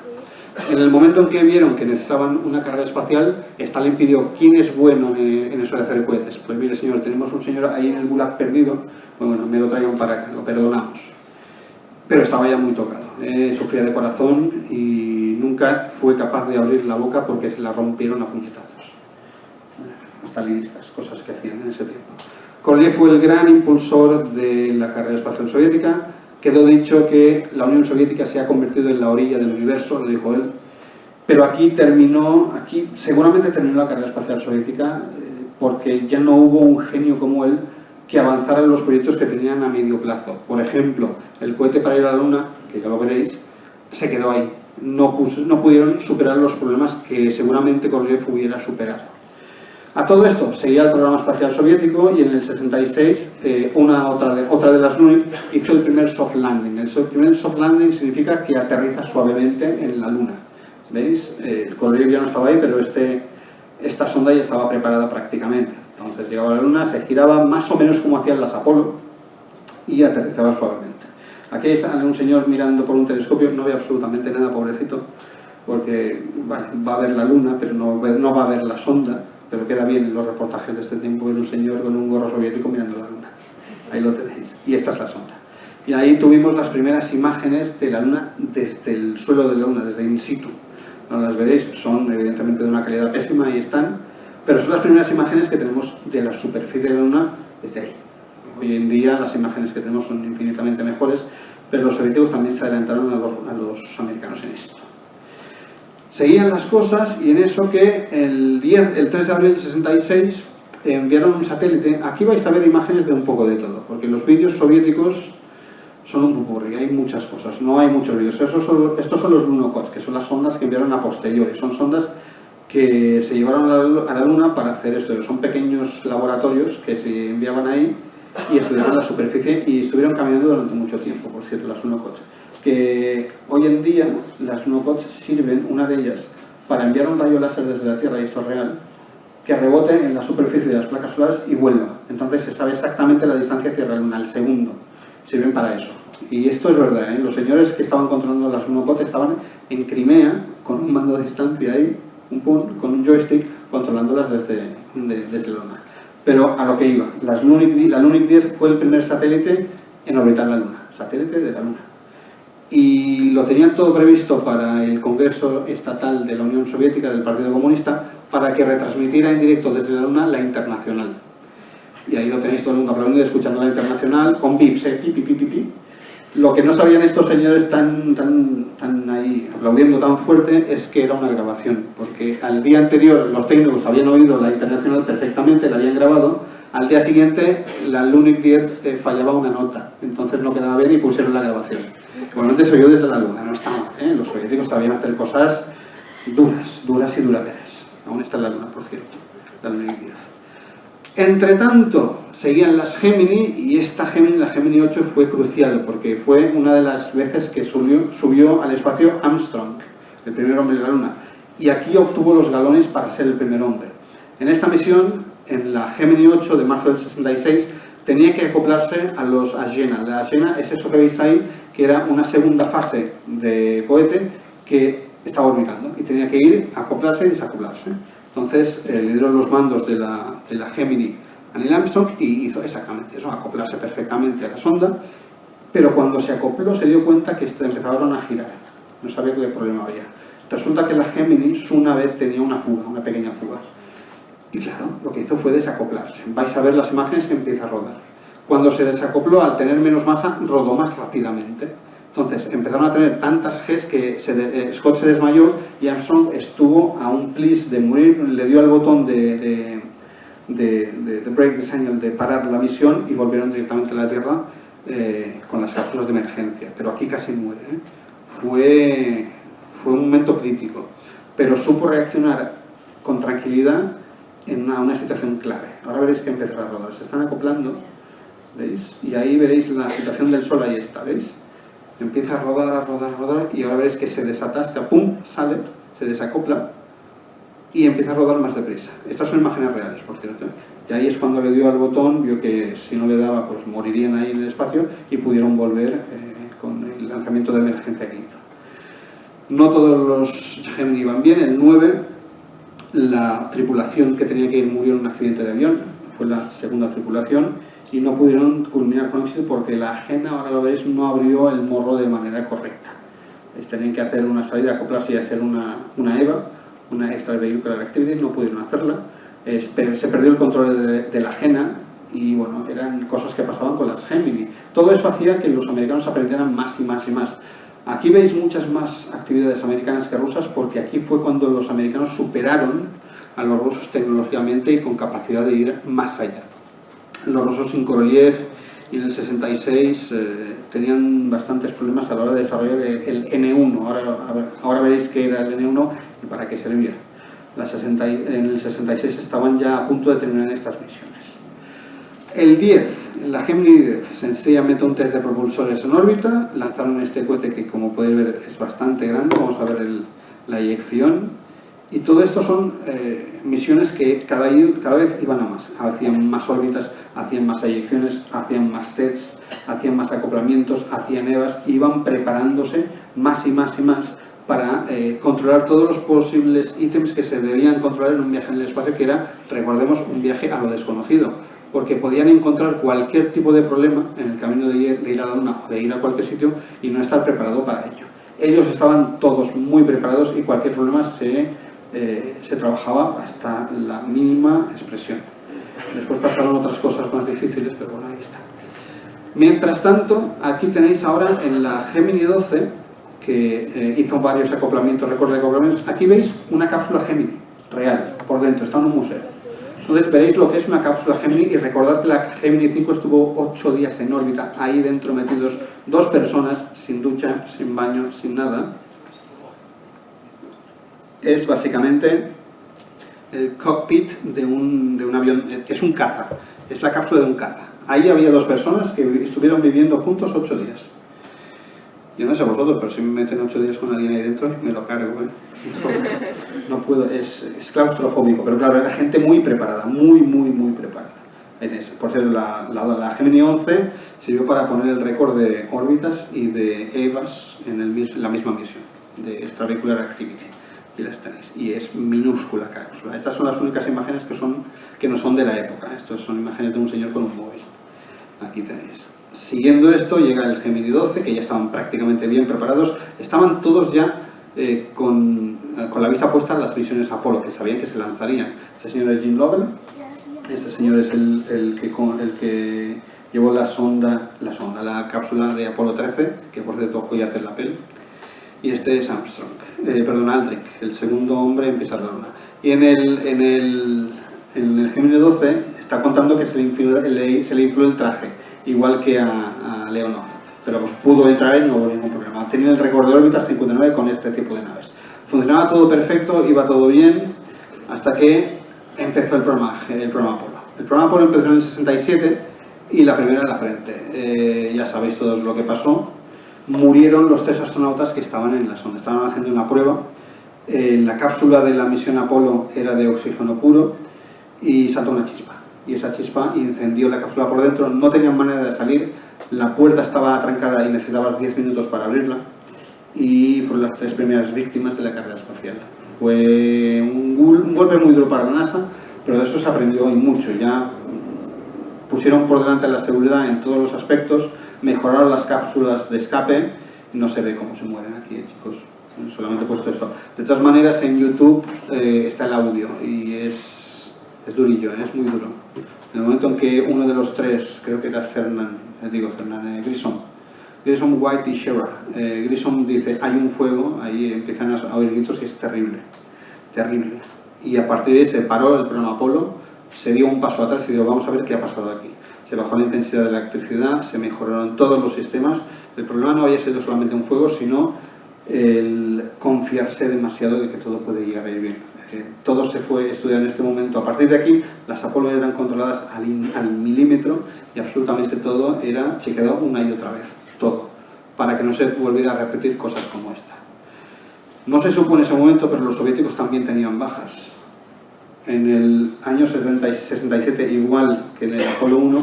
En el momento en que vieron que necesitaban una carrera espacial, Stalin pidió: ¿quién es bueno en eso de hacer cohetes? Pues mire, señor, tenemos un señor ahí en el gulag perdido, pues bueno, me lo traigan para acá, lo perdonamos. Pero estaba ya muy tocado, sufría de corazón y nunca fue capaz de abrir la boca porque se la rompieron a puñetazos. Stalinistas, cosas que hacían en ese tiempo. Korolev fue el gran impulsor de la carrera espacial soviética. Quedó dicho que la Unión Soviética se ha convertido en la orilla del universo, lo dijo él. Pero aquí seguramente terminó la carrera espacial soviética porque ya no hubo un genio como él que avanzaran los proyectos que tenían a medio plazo. Por ejemplo, el cohete para ir a la Luna, que ya lo veréis, se quedó ahí. No pudieron superar los problemas que seguramente Korolev hubiera superado. A todo esto seguía el programa espacial soviético y en el 66 otra de las Lunik hizo el primer soft landing. El primer soft landing significa que aterriza suavemente en la Luna. ¿Veis? Korolev ya no estaba ahí, pero esta sonda ya estaba preparada prácticamente. Entonces llegaba a la Luna, se giraba más o menos como hacían las Apolo y aterrizaba suavemente. Aquí sale un señor mirando por un telescopio, no ve absolutamente nada, pobrecito, porque vale, va a ver la Luna, pero no va a ver la sonda, pero queda bien en los reportajes de este tiempo ver un señor con un gorro soviético mirando la Luna. Ahí lo tenéis. Y esta es la sonda. Y ahí tuvimos las primeras imágenes de la Luna desde el suelo de la Luna, desde in situ. No las veréis, son evidentemente de una calidad pésima, ahí están. Pero son las primeras imágenes que tenemos de la superficie de la Luna desde ahí. Hoy en día las imágenes que tenemos son infinitamente mejores, pero los soviéticos también se adelantaron a los americanos en esto. Seguían las cosas y en eso que el 3 de abril del 66 enviaron un satélite. Aquí vais a ver imágenes de un poco de todo, porque los vídeos soviéticos son un popurrí, hay muchas cosas, no hay muchos vídeos. Estos son los Lunokhod, que son las sondas que enviaron a posteriori, son sondas que se llevaron a la Luna para hacer esto. Son pequeños laboratorios que se enviaban ahí y estudiaban la superficie y estuvieron caminando durante mucho tiempo, por cierto, las Lunokhod. Que hoy en día las Lunokhod sirven, una de ellas, para enviar un rayo láser desde la Tierra, y esto es real, que rebote en la superficie de las placas solares y vuelva. Entonces se sabe exactamente la distancia Tierra-Luna, al segundo. Sirven para eso. Y esto es verdad, ¿eh? Los señores que estaban controlando las Lunokhod estaban en Crimea con un mando de distancia ahí, con un joystick, controlándolas desde la Luna. Pero a lo que iba, la Lunik 10 fue el primer satélite en orbitar la Luna, satélite de la Luna. Y lo tenían todo previsto para el Congreso Estatal de la Unión Soviética, del Partido Comunista, para que retransmitiera en directo desde la Luna la Internacional. Y ahí lo tenéis todo el mundo aplaudiendo y escuchando la Internacional, con bips, pi, pi, pi, pi, pi. Lo que no sabían estos señores tan ahí aplaudiendo tan fuerte es que era una grabación, porque al día anterior los técnicos habían oído la Internacional perfectamente, la habían grabado, Al día siguiente, la Lunik 10 fallaba una nota, entonces no quedaba bien y pusieron la grabación. Igualmente se oyó desde la Luna, no está mal, ¿eh? Los soviéticos sabían hacer cosas duras y duraderas. Aún está en la Luna, por cierto, la Lunik 10. Entre tanto, seguían las Gemini, y esta Gemini, la Gemini 8, fue crucial, porque fue una de las veces que subió al espacio Armstrong, el primer hombre de la Luna, y aquí obtuvo los galones para ser el primer hombre. En esta misión, en la Gemini 8 de marzo del 66, tenía que acoplarse a los Agena. La Agena es eso que veis ahí, que era una segunda fase de cohete que estaba orbitando, y tenía que ir a acoplarse y desacoplarse. Entonces le dieron los mandos de la Gemini a Neil Armstrong y hizo exactamente eso, acoplarse perfectamente a la sonda, pero cuando se acopló se dio cuenta que empezaron a girar, no sabía qué problema había. Resulta que la Gemini, su nave, tenía una fuga, una pequeña fuga, y claro, lo que hizo fue desacoplarse. Vais a ver las imágenes que empieza a rodar. Cuando se desacopló, al tener menos masa, rodó más rápidamente. Entonces empezaron a tener tantas Gs que Scott se desmayó y Armstrong estuvo a un plis de morir, le dio al botón de break the signal, de parar la misión, y volvieron directamente a la Tierra con las cápsulas de emergencia. Pero aquí casi muere, ¿eh? Fue un momento crítico, pero supo reaccionar con tranquilidad en una situación clave. Ahora veréis que empezará a rodar, se están acoplando, ¿veis? Y ahí veréis la situación del Sol, ahí está, ¿veis? Empieza a rodar, y ahora veréis que se desatasca, ¡pum!, sale, se desacopla y empieza a rodar más deprisa. Estas son imágenes reales, por cierto. Y ahí es cuando le dio al botón, vio que si no le daba, pues morirían ahí en el espacio, y pudieron volver con el lanzamiento de emergencia que hizo. No todos los Gemini iban bien. El 9, la tripulación que tenía que ir murió en un accidente de avión, fue la segunda tripulación, y no pudieron culminar con éxito porque la Agena, ahora lo veis, no abrió el morro de manera correcta. Tenían que hacer una salida, acoplarse y hacer una EVA, una Extravehicular Activity, no pudieron hacerla. Se perdió el control de la Agena, y bueno, eran cosas que pasaban con las Gemini. Todo eso hacía que los americanos aprendieran más y más y más. Aquí veis muchas más actividades americanas que rusas, porque aquí fue cuando los americanos superaron a los rusos tecnológicamente y con capacidad de ir más allá. Los rusos sin Korolev y en el 66 tenían bastantes problemas a la hora de desarrollar el N1. Ahora veréis qué era el N1 y para qué servía. En el 66 estaban ya a punto de terminar estas misiones. El 10, la Gemini 10, sencillamente un test de propulsores en órbita. Lanzaron este cohete que, como podéis ver, es bastante grande. Vamos a ver la eyección. Y todo esto son misiones que cada vez iban a más. Hacían más órbitas, hacían más eyecciones, hacían más tests, hacían más acoplamientos, hacían EVAs, y iban preparándose más y más y más para controlar todos los posibles ítems que se debían controlar en un viaje en el espacio, que era, recordemos, un viaje a lo desconocido, porque podían encontrar cualquier tipo de problema en el camino de ir a la Luna o de ir a cualquier sitio y no estar preparado para ello. Ellos estaban todos muy preparados, y cualquier problema se trabajaba hasta la mínima expresión. Después pasaron otras cosas más difíciles, pero bueno, ahí está. Mientras tanto, aquí tenéis ahora en la Gemini 12, que hizo varios acoplamientos, récord de acoplamientos. Aquí veis una cápsula Gemini real, por dentro, está en un museo. Entonces veréis lo que es una cápsula Gemini, y recordad que la Gemini 5 estuvo 8 días en órbita, ahí dentro metidos 2 personas, sin ducha, sin baño, sin nada. Es básicamente el cockpit de un avión, es un caza, es la cápsula de un caza. Ahí había 2 personas que estuvieron viviendo juntos 8 días. Yo no sé vosotros, pero si me meten 8 días con alguien ahí dentro, me lo cargo, ¿eh? No puedo, es claustrofóbico, pero claro, era gente muy preparada, muy preparada. Por cierto, la Gemini 11 sirvió para poner el récord de órbitas y de EVAs en la misma misión, de Extravehicular Activity. Y las tenéis, y es minúscula cápsula. Estas son las únicas imágenes que no son de la época. Estas son imágenes de un señor con un móvil. Aquí tenéis. Siguiendo esto llega el Gemini 12, que ya estaban prácticamente bien preparados. Estaban todos ya con la vista puesta en las misiones Apolo, que sabían que se lanzarían. Este señor es Jim Lovell. Este señor es el que llevó la cápsula de Apolo 13, que por cierto voy a hacer la peli. Y este es Aldrin, el segundo hombre en pisar la Luna. Y en el Gemini 12 está contando que se le infló el traje, igual que a Leonov. Pero pues pudo entrar y no hubo ningún problema. Tenía el récord de órbita 59 con este tipo de naves. Funcionaba todo perfecto, iba todo bien, hasta que empezó el programa Apolo. El programa Apolo empezó en el 67 y la primera en la frente. Ya sabéis todos lo que pasó. Murieron los 3 astronautas que estaban en la sonda. Estaban haciendo una prueba. La cápsula de la misión Apolo era de oxígeno puro y saltó una chispa. Y esa chispa incendió la cápsula por dentro. No tenían manera de salir. La puerta estaba atrancada y necesitabas 10 minutos para abrirla. Y fueron las 3 primeras víctimas de la carrera espacial. Fue un golpe muy duro para la NASA, pero de eso se aprendió y mucho. Ya pusieron por delante la seguridad en todos los aspectos, mejoraron las cápsulas de escape. No se ve cómo se mueren aquí, chicos. Solamente he puesto esto. De todas maneras, en YouTube está el audio y es durillo, es muy duro. En el momento en que uno de los 3, creo que era Grissom, White y Shearer. Grissom dice, hay un fuego, ahí empiezan a oír gritos y es terrible, terrible. Y a partir de ahí se paró el programa Apolo, se dio un paso atrás y dijo, vamos a ver qué ha pasado aquí. Se bajó la intensidad de la electricidad, se mejoraron todos los sistemas. El problema no había sido solamente un fuego, sino el confiarse demasiado de que todo puede llegar a ir bien. Todo se fue estudiado en este momento. A partir de aquí, las Apolo eran controladas al milímetro y absolutamente todo era chequeado una y otra vez. Todo, para que no se volviera a repetir cosas como esta. No se supo en ese momento, pero los soviéticos también tenían bajas. En el año 67, igual que en el Apolo 1,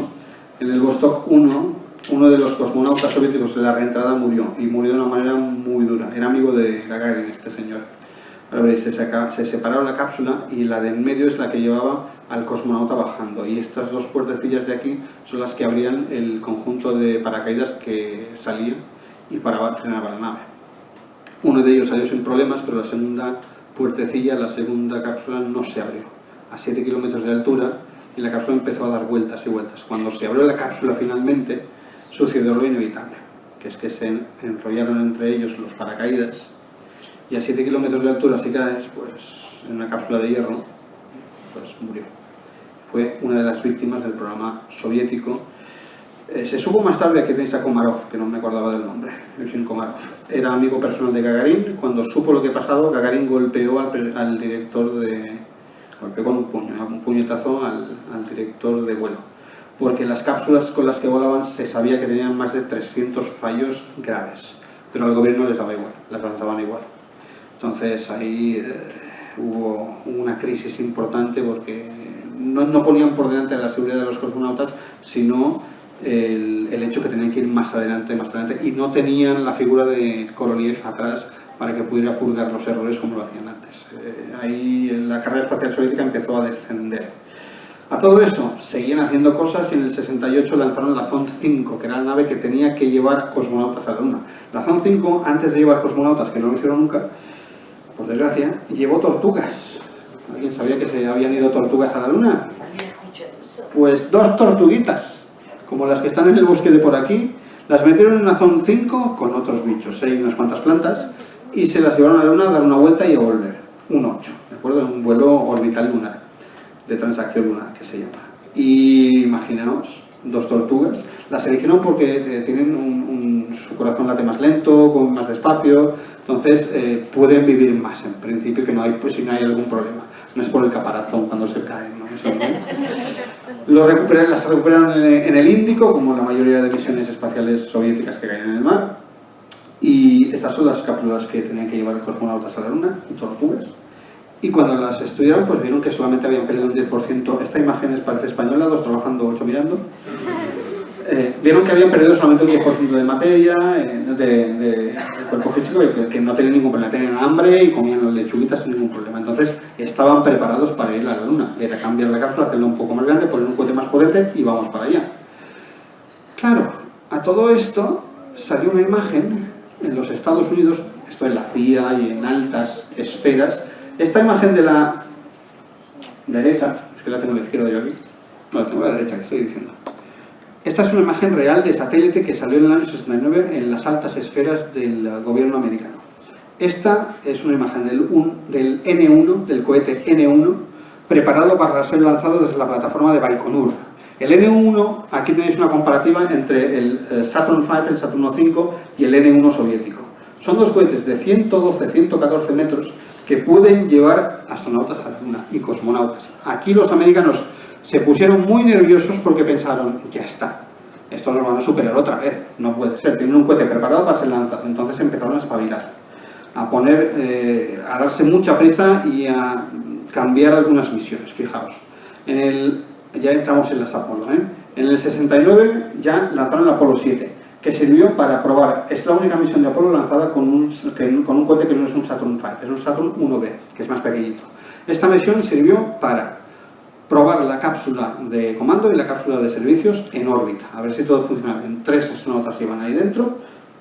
en el Vostok 1, uno de los cosmonautas soviéticos de la reentrada murió, y murió de una manera muy dura. Era amigo de Gagarin, este señor. Ahora veréis, se separaron la cápsula y la de en medio es la que llevaba al cosmonauta bajando, y estas 2 puertecillas de aquí son las que abrían el conjunto de paracaídas que salía y frenaba la nave. Uno de ellos salió sin problemas, pero la segunda puertecilla, la segunda cápsula, no se abrió. A 7 kilómetros de altura, y la cápsula empezó a dar vueltas y vueltas. Cuando se abrió la cápsula finalmente, sucedió lo inevitable, que es que se enrollaron entre ellos los paracaídas, y a 7 kilómetros de altura, si caes, pues en una cápsula de hierro, pues murió. Fue una de las víctimas del programa soviético. Se supo más tarde que tenéis a Komarov, que no me acordaba del nombre, Yushin Komarov. Era amigo personal de Gagarin. Cuando supo lo que pasado, Gagarin golpeó al director golpeó con un puñetazo al director de vuelo. Porque las cápsulas con las que volaban se sabía que tenían más de 300 fallos graves. Pero al gobierno les daba igual, las lanzaban igual. Entonces ahí hubo una crisis importante porque no ponían por delante la seguridad de los cosmonautas, sino el hecho que tenían que ir más adelante, y no tenían la figura de Korolev atrás para que pudiera purgar los errores como lo hacían antes. Ahí la carrera espacial soviética empezó a descender. A todo eso seguían haciendo cosas y en el 68 lanzaron la Zond 5, que era la nave que tenía que llevar cosmonautas a la Luna. La Zond 5, antes de llevar cosmonautas, que no lo hicieron nunca, por desgracia, llevó tortugas. ¿Alguien sabía que se habían ido tortugas a la Luna? Pues 2 tortuguitas, como las que están en el bosque de por aquí, las metieron en una Zond 5 con otros bichos, hay unas cuantas plantas, y se las llevaron a la Luna a dar una vuelta y a volver. Un 8, ¿de acuerdo? Un vuelo orbital lunar, de transacción lunar, que se llama. Y imaginaos, 2 tortugas. Las eligieron porque tienen su corazón late más lento, con más despacio, entonces pueden vivir más en principio, que no hay, pues, si no hay algún problema. No es por el caparazón cuando se caen, ¿no? Eso, ¿no? Las recuperaron en el Índico, como la mayoría de misiones espaciales soviéticas que caen en el mar. Y estas son las cápsulas que tenían que llevar cosmonautas a la Luna, y tortugas. Y cuando las estudiaron, pues vieron que solamente habían perdido un 10%. Esta imagen parece española, 2 trabajando, 8 mirando. Vieron que habían perdido solamente un 10% de materia, de cuerpo físico, y que no tenían ningún problema. Tenían hambre y comían las lechuguitas sin ningún problema. Entonces estaban preparados para ir a la Luna. Era cambiar la cápsula, hacerla un poco más grande, poner un cohete más potente y vamos para allá. Claro, a todo esto salió una imagen en los Estados Unidos, esto en la CIA y en altas esferas. Esta imagen de la derecha, es que la tengo a la izquierda yo aquí, no, la tengo a la derecha, que estoy diciendo. Esta es una imagen real de satélite que salió en el año 69 en las altas esferas del gobierno americano. Esta es una imagen del N1, del cohete N1, preparado para ser lanzado desde la plataforma de Baikonur. El N-1, aquí tenéis una comparativa entre el Saturn V, el Saturno V y el N-1 soviético. Son dos cohetes de 112, 114 metros que pueden llevar astronautas a la Luna y cosmonautas. Aquí los americanos se pusieron muy nerviosos porque pensaron, ya está, esto nos van a superar otra vez, no puede ser, tienen un cohete preparado para ser lanzado. Entonces empezaron a espabilar, a darse mucha prisa y a cambiar algunas misiones. Fijaos, ya entramos en las Apolo, En el 69 ya lanzaron el Apolo 7, que sirvió para probar, es la única misión de Apolo lanzada con un cohete que no es un Saturn V, es un Saturn 1B, que es más pequeñito. Esta misión sirvió para probar la cápsula de comando y la cápsula de servicios en órbita, a ver si todo funcionaba bien. 3 astronautas iban ahí dentro,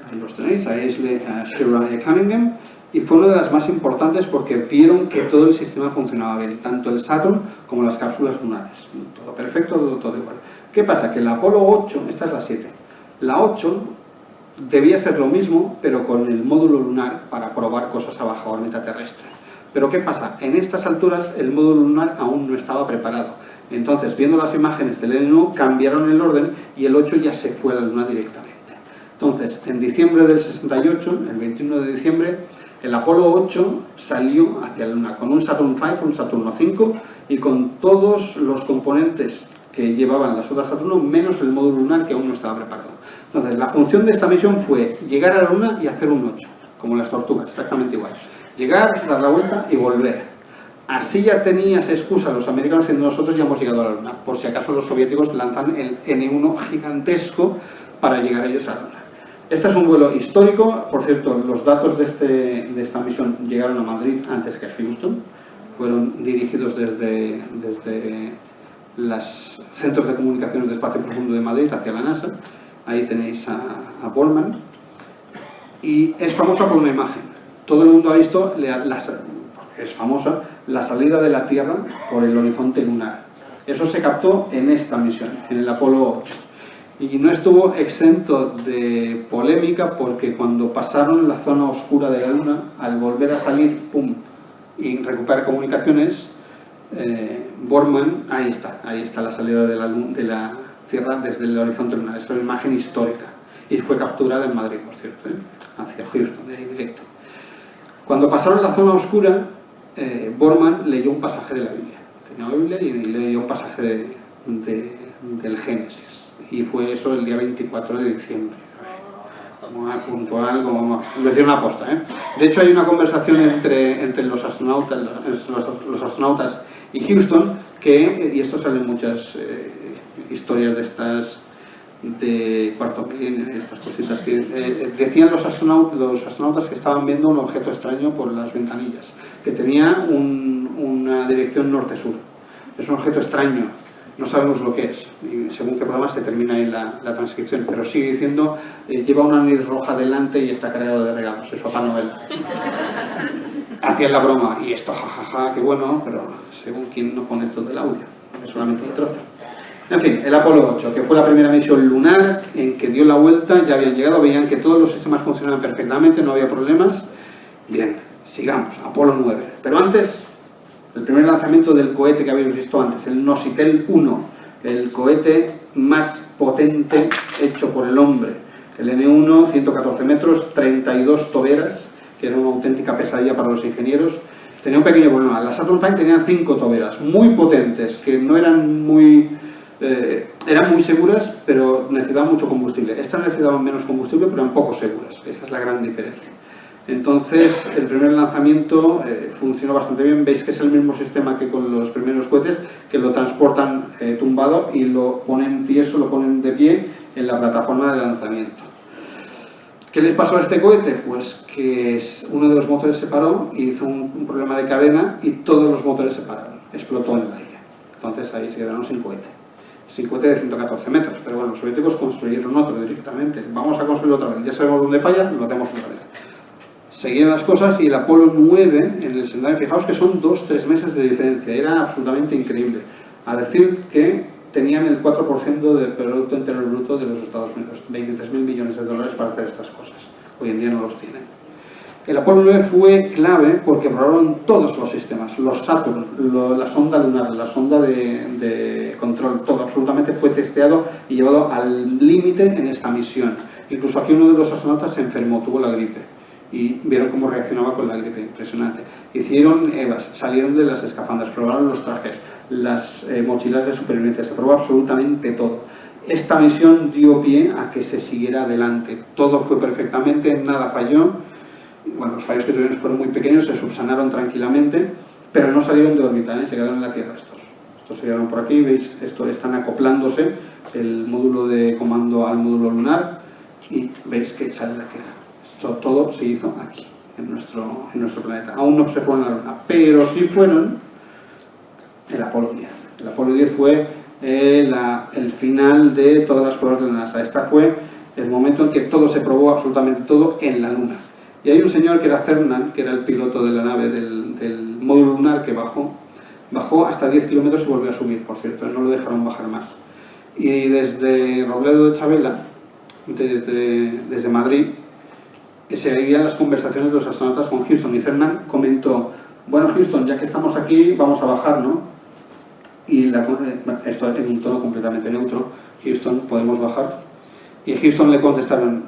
ahí los tenéis, a Aisley, a Shira y a Cunningham, y fue una de las más importantes porque vieron que todo el sistema funcionaba bien, tanto el Saturn como las cápsulas lunares. Todo perfecto, todo igual. ¿Qué pasa? Que la Apolo 8, esta es la 7, la 8 debía ser lo mismo, pero con el módulo lunar para probar cosas a baja órbita terrestre. Pero ¿qué pasa? En estas alturas el módulo lunar aún no estaba preparado. Entonces, viendo las imágenes del N1, cambiaron el orden y el 8 ya se fue a la Luna directamente. Entonces, en diciembre del 68, el 21 de diciembre, el Apolo 8 salió hacia la Luna con un Saturn V, un Saturno 5 y con todos los componentes que llevaban las otras Saturno, menos el módulo lunar que aún no estaba preparado. Entonces, la función de esta misión fue llegar a la Luna y hacer un 8, como las tortugas, exactamente igual. Llegar, dar la vuelta y volver. Así ya tenías excusa los americanos diciendo nosotros ya hemos llegado a la Luna, por si acaso los soviéticos lanzan el N-1 gigantesco para llegar ellos a la Luna. Este es un vuelo histórico, por cierto, los datos de esta misión llegaron a Madrid antes que a Houston, fueron dirigidos desde los centros de comunicaciones de espacio profundo de Madrid hacia la NASA. Ahí tenéis a Borman, y es famosa por una imagen. Todo el mundo ha visto, porque es famosa, la salida de la Tierra por el horizonte lunar. Eso se captó en esta misión, en el Apolo 8. Y no estuvo exento de polémica porque cuando pasaron la zona oscura de la Luna, al volver a salir, ¡pum!, y recuperar comunicaciones, Borman, ahí está la salida de la Tierra desde el horizonte lunar. Esto es una imagen histórica y fue capturada en Madrid, por cierto, hacia Houston, de ahí directo. Cuando pasaron la zona oscura, Borman leyó un pasaje de la Biblia. Tenía la Biblia y leyó un pasaje del Génesis. Y fue eso el día 24 de diciembre. Puntual, lo hicieron a posta, De hecho, hay una conversación entre los astronautas y Houston, y esto sale en muchas historias de estas de cuarto milenio y estas cositas que decían los astronautas que estaban viendo un objeto extraño por las ventanillas, que tenía una dirección norte-sur. Es un objeto extraño, no sabemos lo que es, y según qué programa se termina ahí la transcripción, pero sigue diciendo lleva una nariz roja delante y está cargado de regalos, es Papá Noel. Hacían la broma, y esto jajaja, qué bueno, pero según quien no pone todo el audio, es solamente un trozo. En fin, el Apolo 8, que fue la primera misión lunar en que dio la vuelta, ya habían llegado, veían que todos los sistemas funcionaban perfectamente, no había problemas. Bien, sigamos, Apolo 9. Pero antes, el primer lanzamiento del cohete que habíamos visto antes, el Nositel 1, el cohete más potente hecho por el hombre. El N1, 114 metros, 32 toberas, que era una auténtica pesadilla para los ingenieros. Tenía un pequeño problema, las Saturn V tenían 5 toberas, muy potentes, que no eran eran muy seguras, pero necesitaban mucho combustible. Estas necesitaban menos combustible, pero eran poco seguras. Esa es la gran diferencia. Entonces, el primer lanzamiento funcionó bastante bien. Veis que es el mismo sistema que con los primeros cohetes, que lo transportan tumbado y lo ponen tieso, lo ponen de pie en la plataforma de lanzamiento. ¿Qué les pasó a este cohete? Pues que uno de los motores se paró, hizo un problema de cadena y todos los motores se pararon. Explotó en el aire. Entonces ahí se quedaron sin cohete de 114 metros, pero bueno, los soviéticos construyeron otro directamente. Vamos a construirlo otra vez, ya sabemos dónde falla, lo hacemos otra vez. Seguían las cosas y el Apolo 9 en el Sentinel, fijaos que son 2-3 meses de diferencia, era absolutamente increíble. A decir que tenían el 4% del Producto Interior Bruto de los Estados Unidos, 23.000 millones de dólares para hacer estas cosas. Hoy en día no los tienen. El Apolo 9 fue clave porque probaron todos los sistemas, los Saturn, la sonda lunar, la sonda de control, todo absolutamente fue testeado y llevado al límite en esta misión. Incluso aquí uno de los astronautas se enfermó, tuvo la gripe y vieron cómo reaccionaba con la gripe, impresionante. Hicieron EVAs, salieron de las escafandas, probaron los trajes, las mochilas de supervivencia, se probó absolutamente todo. Esta misión dio pie a que se siguiera adelante, todo fue perfectamente, nada falló. Bueno, los fallos que tuvieron fueron muy pequeños, se subsanaron tranquilamente, pero no salieron de órbita, se quedaron en la Tierra estos se quedaron por aquí, veis, están acoplándose el módulo de comando al módulo lunar y veis que sale de la Tierra. Esto todo se hizo aquí, en nuestro planeta. Aún no se fueron a la Luna, pero sí fueron el Apolo 10. El Apolo 10 fue el final de todas las pruebas de la NASA. Esta fue el momento en que todo se probó, absolutamente todo, en la Luna. Y hay un señor que era Cernan, que era el piloto de la nave del módulo lunar, que bajó hasta 10 kilómetros y volvió a subir, por cierto, no lo dejaron bajar más. Y desde Robledo de Chabela, desde Madrid, se veían las conversaciones de los astronautas con Houston, y Cernan comentó: bueno, Houston, ya que estamos aquí, vamos a bajar, ¿no? Y esto en un tono completamente neutro: Houston, ¿podemos bajar? Y a Houston le contestaron: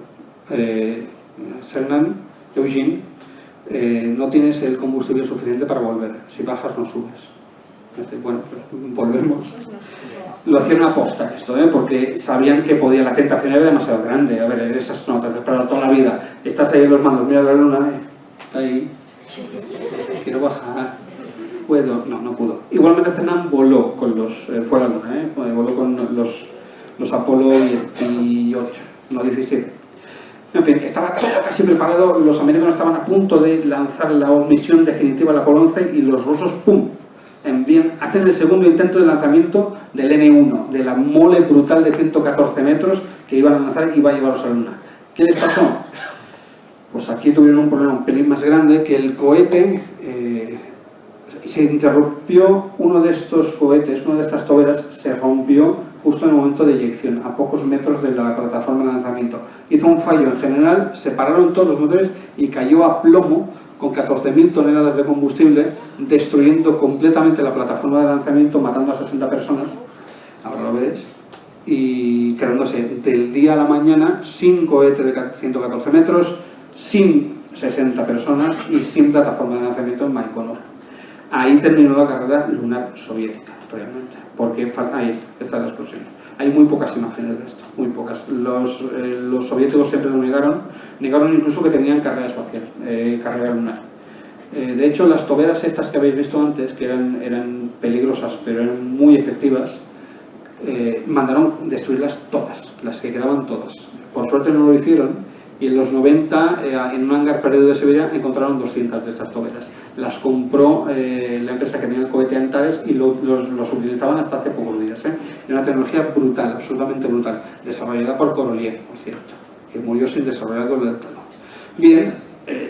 Cernan, Eugene, no tienes el combustible suficiente para volver, si bajas no subes. Bueno, pues volvemos. Lo hacían a posta esto, porque sabían que la tentación era demasiado grande. A ver, eres astronauta, te has esperado toda la vida, estás ahí en los mandos, mira la Luna, ahí, quiero bajar, puedo, no pudo. Igualmente Cernan voló con fue a la Luna, voló con los Apolo 18, no 17. En fin, estaba todo casi preparado, los americanos estaban a punto de lanzar la misión definitiva, la Apolo 11, y los rusos, ¡pum!, hacen el segundo intento de lanzamiento del N1, de la mole brutal de 114 metros que iban a lanzar y iba a llevarlos a la Luna. ¿Qué les pasó? Pues aquí tuvieron un problema un pelín más grande, que el cohete, se interrumpió uno de estos cohetes, una de estas toberas se rompió justo en el momento de eyección, a pocos metros de la plataforma de lanzamiento. Hizo un fallo en general, se pararon todos los motores y cayó a plomo con 14.000 toneladas de combustible, destruyendo completamente la plataforma de lanzamiento, matando a 60 personas, ahora lo veréis, y quedándose del día a la mañana sin cohete de 114 metros, sin 60 personas y sin plataforma de lanzamiento en Baikonur. Ahí terminó la carrera lunar soviética, realmente, porque ahí está la explosión. Hay muy pocas imágenes de esto, muy pocas. Los soviéticos siempre lo negaron incluso que tenían carrera espacial, carrera lunar. De hecho, las toberas estas que habéis visto antes, que eran peligrosas, pero eran muy efectivas, mandaron destruirlas todas, las que quedaban todas. Por suerte no lo hicieron, y en los 90, en un hangar perdido de Siberia, encontraron 200 de estas toberas. Las compró la empresa que tenía el cohete Antares y los utilizaban hasta hace pocos días. Era una tecnología brutal, absolutamente brutal, desarrollada por Korolev, por cierto, que murió sin desarrollarlo del todo. Bien,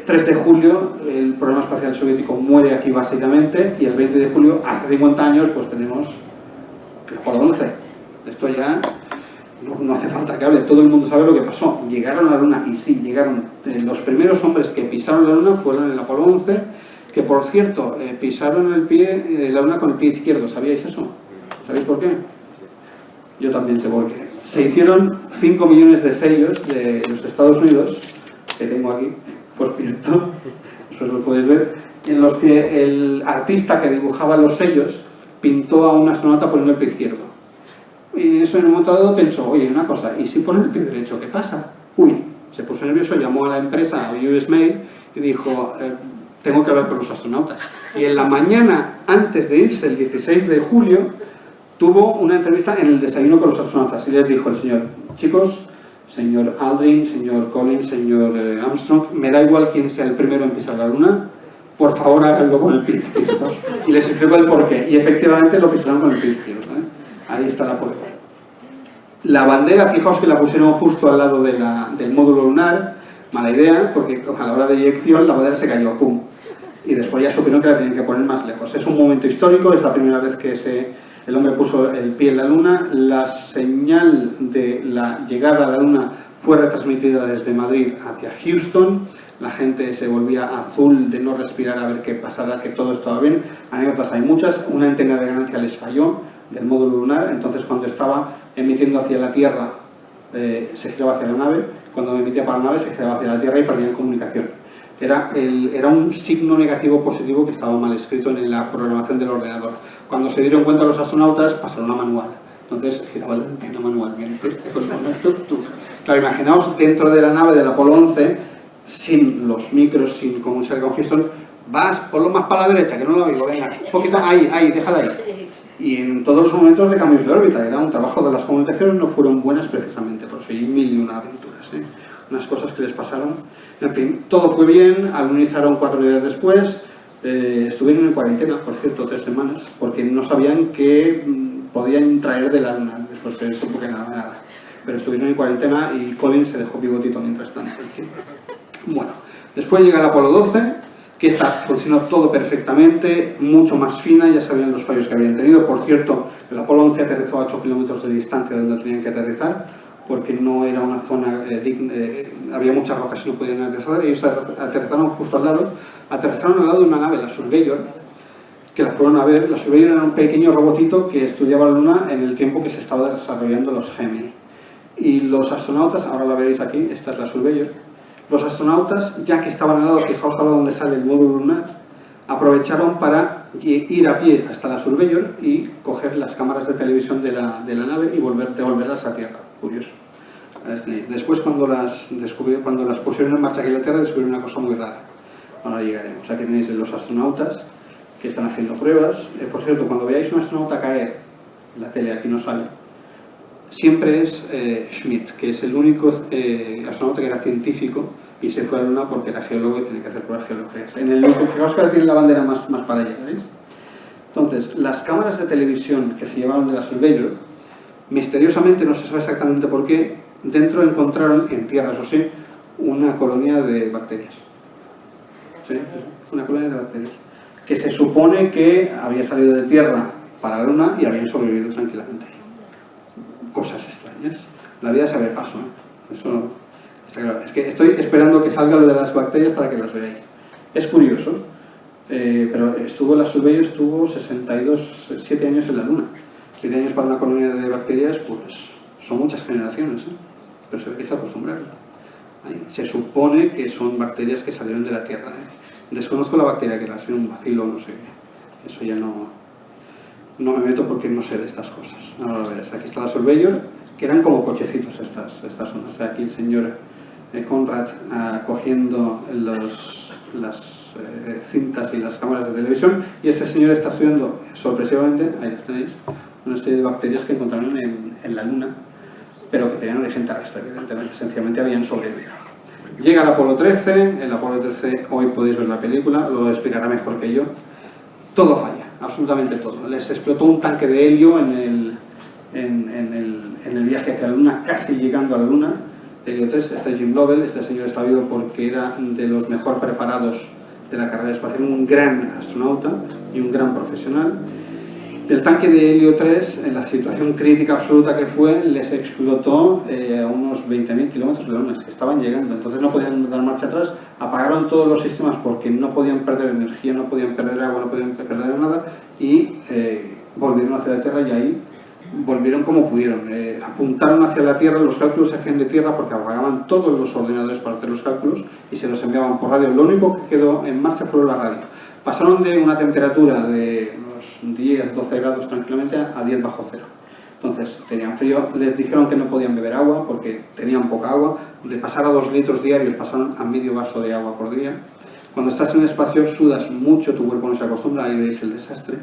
3 de julio, el programa espacial soviético muere aquí básicamente, y el 20 de julio, hace 50 años, pues tenemos el Apolo 11. Esto ya no hace falta que hable, todo el mundo sabe lo que pasó. Llegaron a la Luna, y sí, llegaron. Los primeros hombres que pisaron la Luna fueron en el Apolo 11, que por cierto, pisaron la Luna con el pie izquierdo. ¿Sabíais eso? ¿Sabéis por qué? Yo también sé por qué. Se hicieron 5 millones de sellos de los Estados Unidos, que tengo aquí, por cierto, eso lo podéis ver, en los que el artista que dibujaba los sellos pintó a un astronauta poniendo el pie izquierdo. Y eso en un momento dado pensó: oye, una cosa, ¿y si ponen el pie derecho, qué pasa? Uy, se puso nervioso, llamó a la empresa, a US Mail, y dijo: tengo que hablar con los astronautas. Y en la mañana, antes de irse, el 16 de julio, tuvo una entrevista en el desayuno con los astronautas, y les dijo el señor: chicos, señor Aldrin, señor Collins, señor Armstrong, me da igual quién sea el primero en pisar la Luna, por favor háganlo con el pie izquierdo. Y les explicó el porqué, y efectivamente lo pisaron con el pie izquierdo. Ahí está la prueba. La bandera, fijaos que la pusieron justo al lado del módulo lunar. Mala idea, porque a la hora de eyección la bandera se cayó, ¡pum! Y después ya supieron que la tenían que poner más lejos. Es un momento histórico, es la primera vez que el hombre puso el pie en la Luna. La señal de la llegada a la Luna fue retransmitida desde Madrid hacia Houston. la gente se volvía azul de no respirar a ver qué pasara, que todo estaba bien. Anécdotas hay muchas. Una antena de ganancia les falló del módulo lunar, entonces cuando estaba emitiendo hacia la Tierra se giraba hacia la nave, cuando emitía para la nave se giraba hacia la Tierra y perdían comunicación. Era un signo negativo positivo que estaba mal escrito en la programación del ordenador. Cuando se dieron cuenta los astronautas, pasaron a manual. Entonces giraba la antena manualmente. Claro, imaginaos dentro de la nave del Apolo 11, sin los micros, sin como ser con Houston, vas, ponlo más para la derecha, que no lo oigo, venga, un poquito, ahí, déjala ahí. Y en todos los momentos de cambios de órbita, era un trabajo de las comunicaciones, no fueron buenas precisamente, por eso hay mil y una aventuras, unas cosas que les pasaron. En fin, todo fue bien, alunizaron 4 días después, estuvieron en cuarentena, por cierto, 3 semanas, porque no sabían qué podían traer de la Luna, después de eso, porque nada. Pero estuvieron en cuarentena y Collins se dejó bigotito mientras tanto. Bueno, después llega el Apolo 12, que funcionó todo perfectamente, mucho más fina, ya sabían los fallos que habían tenido. Por cierto, el Apolo 11 aterrizó a 8 kilómetros de distancia de donde tenían que aterrizar, porque no era una zona digna, había muchas rocas y no podían aterrizar. Ellos aterrizaron justo al lado, aterrizaron al lado de una nave, la Surveyor, que la fueron a ver. La Surveyor era un pequeño robotito que estudiaba la Luna en el tiempo que se estaba desarrollando los Gemini. Y los astronautas, ahora la veréis aquí, esta es la Surveyor, los astronautas, ya que estaban al lado, fijaos ahora donde sale el módulo lunar, aprovecharon para ir a pie hasta la Surveyor y coger las cámaras de televisión de la nave y devolverlas a Tierra. Curioso. Después, cuando las pusieron en marcha aquí en la Tierra, descubrieron una cosa muy rara. Ahora llegaremos. Aquí tenéis los astronautas que están haciendo pruebas. Por cierto, cuando veáis un astronauta caer, la tele aquí no sale, siempre es Schmidt, que es el único astronauta que era científico y se fue a la Luna porque era geólogo y tenía que hacer pruebas geológicas. Fijaos que ahora tiene la bandera más para allá, ¿veis? Entonces, las cámaras de televisión que se llevaron de la Surveyor, misteriosamente, no se sabe exactamente por qué, dentro encontraron, en tierra eso sí, una colonia de bacterias. ¿Sí? Una colonia de bacterias. Que se supone que había salido de Tierra para la Luna y habían sobrevivido tranquilamente. Cosas extrañas. La vida se ve paso, ¿eh? Eso está claro. Es que estoy esperando que salga lo de las bacterias para que las veáis. Es curioso, pero la Surveyor estuvo 7 años en la Luna. 7 años para una colonia de bacterias, pues son muchas generaciones, ¿eh? Pero se ve que se acostumbraron. Se supone que son bacterias que salieron de la Tierra, ¿eh? Desconozco la bacteria que era, ha sido un bacilo, no sé qué. Eso ya no me meto porque no sé de estas cosas. Ahora lo verás. Aquí está la Surveyor, que eran como cochecitos estas zonas. Aquí el señor Conrad cogiendo las cintas y las cámaras de televisión, y este señor está estudiando sorpresivamente, ahí las tenéis, una serie de bacterias que encontraron en la Luna, pero que tenían origen terrestre, evidentemente, sencillamente habían sobrevivido. Llega el Apolo 13, hoy podéis ver la película, lo explicará mejor que yo. Todo falla, absolutamente todo. Les explotó un tanque de helio en el viaje hacia la Luna, casi llegando a la Luna. Helio 3, este es Jim Lovell, este señor está vivo porque era de los mejor preparados de la carrera espacial, un gran astronauta y un gran profesional. Del tanque de helio 3, en la situación crítica absoluta que fue, les explotó a unos 20.000 kilómetros de la Luna, que estaban llegando, entonces no podían dar marcha atrás, apagaron todos los sistemas porque no podían perder energía, no podían perder agua, no podían perder nada, y volvieron hacia la Tierra y ahí volvieron como pudieron. Apuntaron hacia la Tierra, los cálculos se hacían de tierra porque apagaban todos los ordenadores para hacer los cálculos y se los enviaban por radio. Lo único que quedó en marcha fue la radio. Pasaron de una temperatura de unos 10, 12 grados tranquilamente a 10 bajo cero. Entonces tenían frío, les dijeron que no podían beber agua porque tenían poca agua. De pasar a 2 litros diarios pasaron a medio vaso de agua por día. Cuando estás en el espacio sudas mucho, tu cuerpo no se acostumbra, ahí veis el desastre.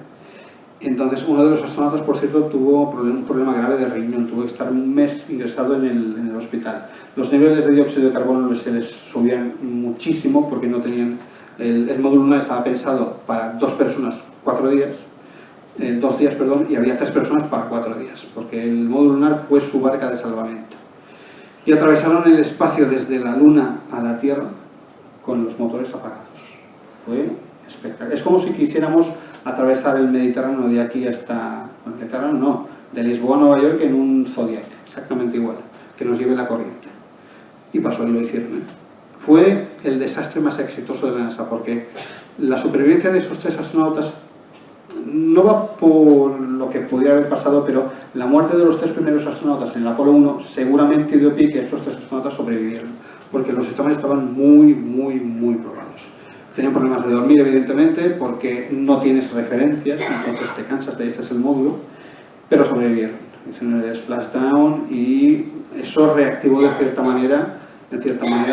Entonces uno de los astronautas, por cierto, tuvo un problema grave de riñón, tuvo que estar un mes ingresado en el hospital. Los niveles de dióxido de carbono se les subían muchísimo porque no tenían... El módulo lunar estaba pensado para 2 personas 4 días, 2 días, perdón, y había 3 personas para 4 días, porque el módulo lunar fue su barca de salvamento. Y atravesaron el espacio desde la Luna a la Tierra con los motores apagados. Fue espectacular. Es como si quisiéramos atravesar el Mediterráneo de aquí hasta... El Mediterráneo no, de Lisboa a Nueva York en un Zodiac, exactamente igual, que nos lleve la corriente. Y pasó y lo hicieron, ¿eh? fue el desastre más exitoso de la NASA, porque la supervivencia de esos 3 astronautas no va por lo que podría haber pasado, pero la muerte de los 3 primeros astronautas en el Apolo 1 seguramente dio pie que estos 3 astronautas sobrevivieron, porque los sistemas estaban muy probados. Tenían problemas de dormir, evidentemente, porque no tienes referencias, entonces te cansas de este es el módulo, pero sobrevivieron. Hicieron el splashdown y eso reactivó de cierta manera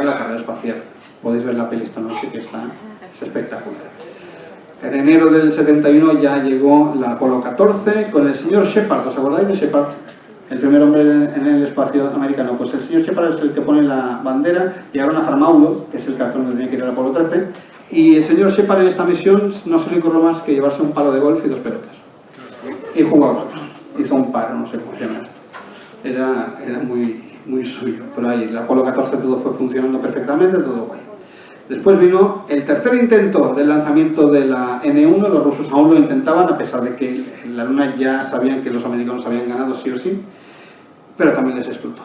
la carrera espacial. Podéis ver la peli esta noche, que es espectacular. En enero del 71 ya llegó la Apolo 14 con el señor Shepard. ¿Os acordáis de Shepard? El primer hombre en el espacio americano. Pues el señor Shepard es el que pone la bandera. Llegaron a Farmaulo, que es el cartón donde tenía que ir el Apolo 13. Y el señor Shepard en esta misión no se le ocurrió más que llevarse un palo de golf y 2 pelotas. Y jugó a golf. Hizo un paro, no sé cómo se llama esto. Era muy suyo. Pero ahí, el Apolo 14 todo fue funcionando perfectamente, todo guay. Después vino el tercer intento del lanzamiento de la N1. Los rusos aún lo intentaban, a pesar de que en la Luna ya sabían que los americanos habían ganado sí o sí, pero también les explotó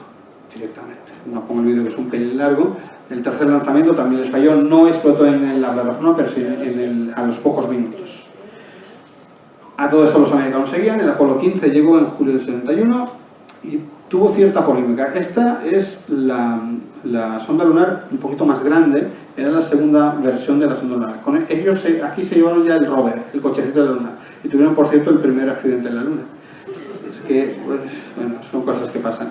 directamente. No pongo el vídeo, que es un pelín largo. El tercer lanzamiento también les falló, no explotó en la plataforma, pero sí a los pocos minutos. A todo esto los americanos seguían. El Apolo 15 llegó en julio del 71 y tuvo cierta polémica. Esta es la sonda lunar un poquito más grande, era la segunda versión de la sonda lunar. Con ellos aquí se llevaron ya el rover, el cochecito de la Luna, y tuvieron, por cierto, el primer accidente en la Luna. Es que, pues, bueno, son cosas que pasan.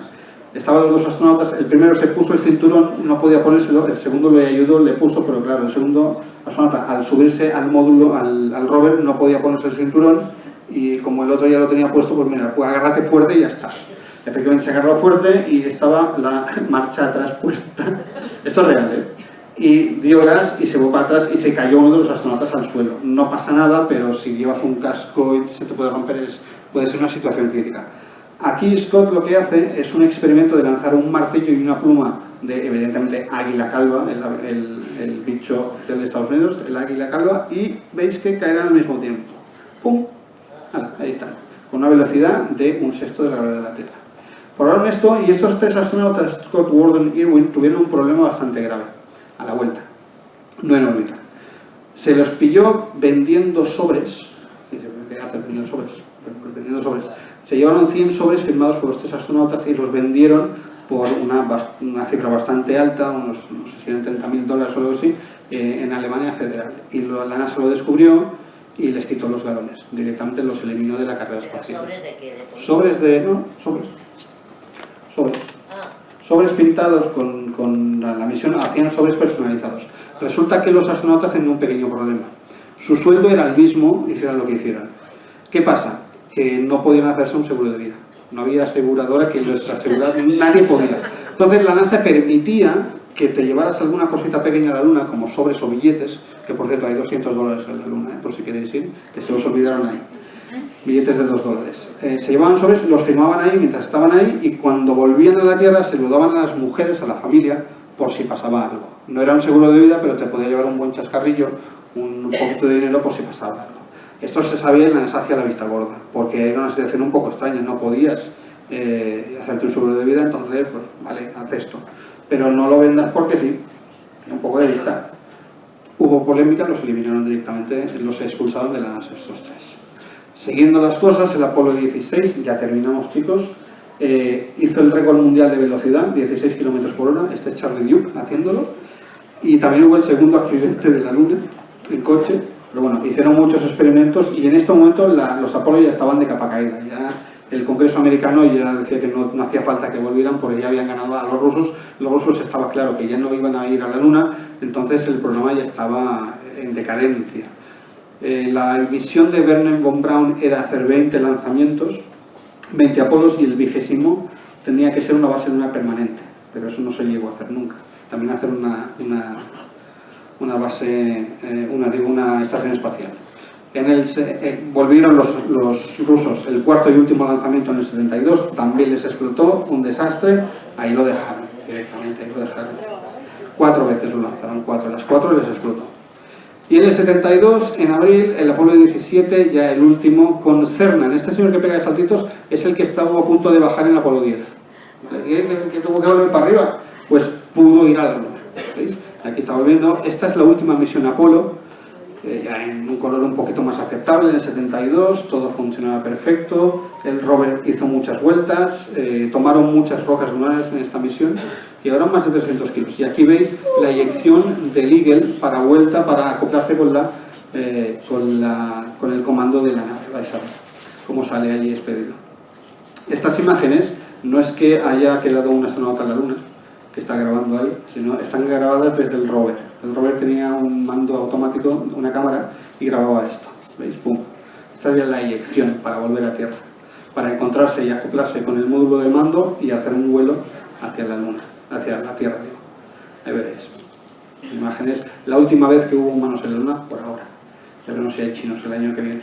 Estaban los 2 astronautas, el primero se puso el cinturón, no podía ponérselo, el segundo le ayudó, le puso, pero claro, el segundo astronauta, al subirse al módulo, al rover, no podía ponerse el cinturón, y como el otro ya lo tenía puesto, pues mira, pues agárrate fuerte y ya está. Efectivamente se agarró fuerte y estaba la marcha atrás puesta. Esto es real, ¿eh? Y dio gas y se fue para atrás y se cayó uno de los astronautas al suelo. No pasa nada, pero si llevas un casco y se te puede romper, puede ser una situación crítica. Aquí Scott lo que hace es un experimento de lanzar un martillo y una pluma de, evidentemente, águila calva, el bicho oficial de Estados Unidos, el águila calva, y veis que caerán al mismo tiempo. ¡Pum! Ahí está, con una velocidad de 1/6 de la gravedad de la Tierra. Probaron esto y estos 3 astronautas, Scott, Worden y Irwin, tuvieron un problema bastante grave a la vuelta, no en órbita. Se los pilló vendiendo sobres. ¿Qué hace vendiendo sobres? Vendiendo sobres. Se llevaron 100 sobres firmados por los 3 astronautas y los vendieron por una cifra bastante alta, no sé si eran $30.000 o algo así, en Alemania Federal. Y la NASA lo descubrió y les quitó los galones. Directamente los eliminó de la carrera espacial. ¿Sobres de qué? Sobres pintados con la misión, hacían sobres personalizados. Resulta que los astronautas tenían un pequeño problema. Su sueldo era el mismo, hicieran lo que hicieran. ¿Qué pasa? Que no podían hacerse un seguro de vida. No había aseguradora que los asegurara, nadie podía. Entonces la NASA permitía que te llevaras alguna cosita pequeña a la Luna, como sobres o billetes, que por cierto hay $200 en la Luna, por si queréis ir, que se os olvidaron ahí. Billetes de $2. Se llevaban sobres, los firmaban ahí mientras estaban ahí, y cuando volvían a la Tierra se lo daban a las mujeres, a la familia, por si pasaba algo. No era un seguro de vida, pero te podía llevar un buen chascarrillo, un poquito de dinero por si pasaba algo. Esto se sabía en la NASA hacia la vista gorda, porque era una situación un poco extraña, no podías hacerte un seguro de vida, entonces, pues vale, haz esto. Pero no lo vendas porque sí, un poco de vista. Hubo polémica, los eliminaron directamente, los expulsaron de la NASA estos 3. Siguiendo las cosas, el Apolo 16, ya terminamos, chicos, hizo el récord mundial de velocidad, 16 km/h, este es Charlie Duke haciéndolo, y también hubo el segundo accidente de la Luna en coche, pero bueno, hicieron muchos experimentos y en este momento los Apolo ya estaban de capa caída, ya el Congreso americano ya decía que no hacía falta que volvieran porque ya habían ganado a los rusos estaba claro que ya no iban a ir a la Luna, entonces el programa ya estaba en decadencia. La visión de Wernher von Braun era hacer 20 lanzamientos, 20 Apolos, y el 20º tenía que ser una base lunar permanente, pero eso no se llegó a hacer nunca. También hacer una base, una estación espacial. Volvieron los rusos, el cuarto y último lanzamiento en el 72, también les explotó, un desastre, ahí lo dejaron, directamente, ahí lo dejaron. 4 veces lo lanzaron, las 4 les explotó. Y en el 72, en abril, el Apolo 17, ya el último, con Cernan. Este señor que pega de saltitos es el que estaba a punto de bajar en el Apolo 10. ¿Qué tuvo que volver para arriba? Pues pudo ir a la Luna. ¿Veis? Aquí está volviendo. Esta es la última misión Apolo, ya en un color un poquito más aceptable, en el 72, todo funcionaba perfecto, el rover hizo muchas vueltas, tomaron muchas rocas lunares en esta misión, llegaron más de 300 kilos. Y aquí veis la eyección del Eagle para vuelta, para acoplarse con el comando de la nave. Vais a ver cómo sale allí expedido. Estas imágenes no es que haya quedado un astronauta en la Luna, que está grabando ahí, sino están grabadas desde el rover. El rover tenía un mando automático, una cámara, y grababa esto. ¿Veis? ¡Pum! Esta es la eyección para volver a Tierra, para encontrarse y acoplarse con el módulo de mando y hacer un vuelo hacia la Luna, hacia la Tierra, digo. Ahí veréis. Imágenes. La última vez que hubo humanos en la Luna, por ahora. Pero no sé si hay chinos el año que viene.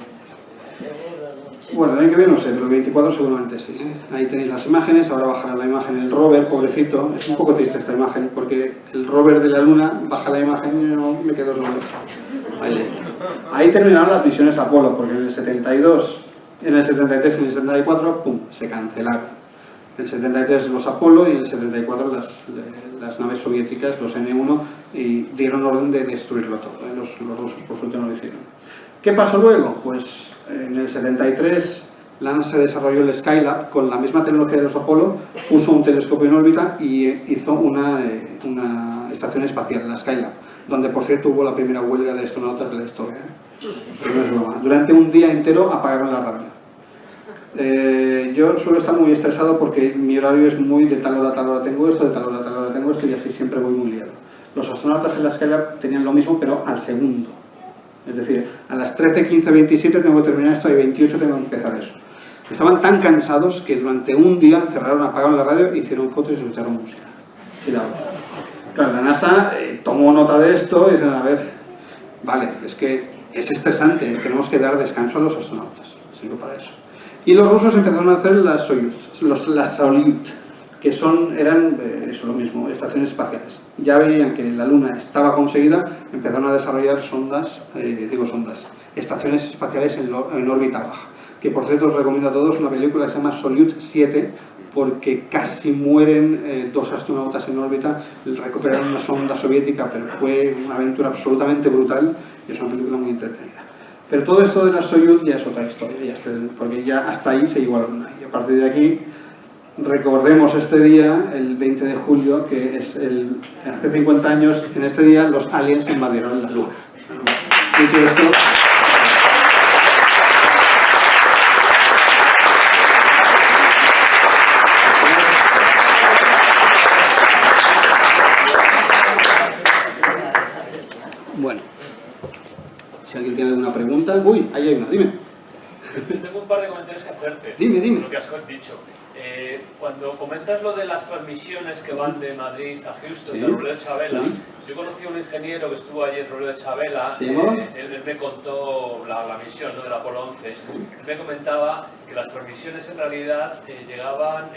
Bueno, el año que viene no sé, pero el 24 seguramente sí. Ahí tenéis las imágenes, ahora bajará la imagen el rover, pobrecito. Es un poco triste esta imagen, porque el rover de la Luna baja la imagen y yo me quedo solo. Ahí está. Ahí terminaron las misiones Apolo, porque en el 72, en el 73 y en el 74, ¡pum!, se cancelaron. En el 73 los Apolo y en el 74 las naves soviéticas, los N-1, y dieron orden de destruirlo todo. Los rusos por suerte no lo hicieron. ¿Qué pasó luego? Pues en el 73 la NASA desarrolló el Skylab con la misma tecnología de los Apolo, puso un telescopio en órbita y hizo una estación espacial, la Skylab, donde por cierto hubo la primera huelga de astronautas de la historia. No es broma. Durante un día entero apagaron la radio. Yo suelo estar muy estresado porque mi horario es muy de tal hora a tal hora tengo esto, de tal hora a tal hora tengo esto, y así siempre voy muy liado. Los astronautas en la Skylab tenían lo mismo, pero al segundo. Es decir, a las 13, 15, 27 tengo que terminar esto y 28 tengo que empezar eso. Estaban tan cansados que durante un día cerraron, apagaron la radio, hicieron fotos y escucharon música. Claro, la NASA tomó nota de esto y dijeron, a ver, vale, es que es estresante, tenemos que dar descanso a los astronautas, sirve para eso. Y los rusos empezaron a hacer las Soyuz, las Salyut, que eran eso lo mismo, estaciones espaciales. Ya veían que la Luna estaba conseguida, empezaron a desarrollar estaciones espaciales en órbita baja. Que por cierto os recomiendo a todos una película que se llama Salyut 7, porque casi mueren dos astronautas en órbita, recuperaron una sonda soviética, pero fue una aventura absolutamente brutal y es una película muy entretenida. Pero todo esto de las Soyuz ya es otra historia, porque ya hasta ahí se llegó a la Luna. Y a partir de aquí, recordemos este día, el 20 de julio, que es hace 50 años, en este día los aliens invadieron la Luna. Dicho esto, bueno, si alguien tiene alguna pregunta... Uy, ahí hay una, dime. Tengo un par de comentarios que hacerte. Dime. Lo que has dicho. Cuando comentas lo de las transmisiones que van de Madrid a Houston, sí, de Robledo de Chabela, sí. Yo conocí a un ingeniero que estuvo allí en Robledo de Chabela. ¿Se llamaba? Él me contó la misión, ¿no?, del Apolo 11. Él me comentaba que las transmisiones en realidad llegaban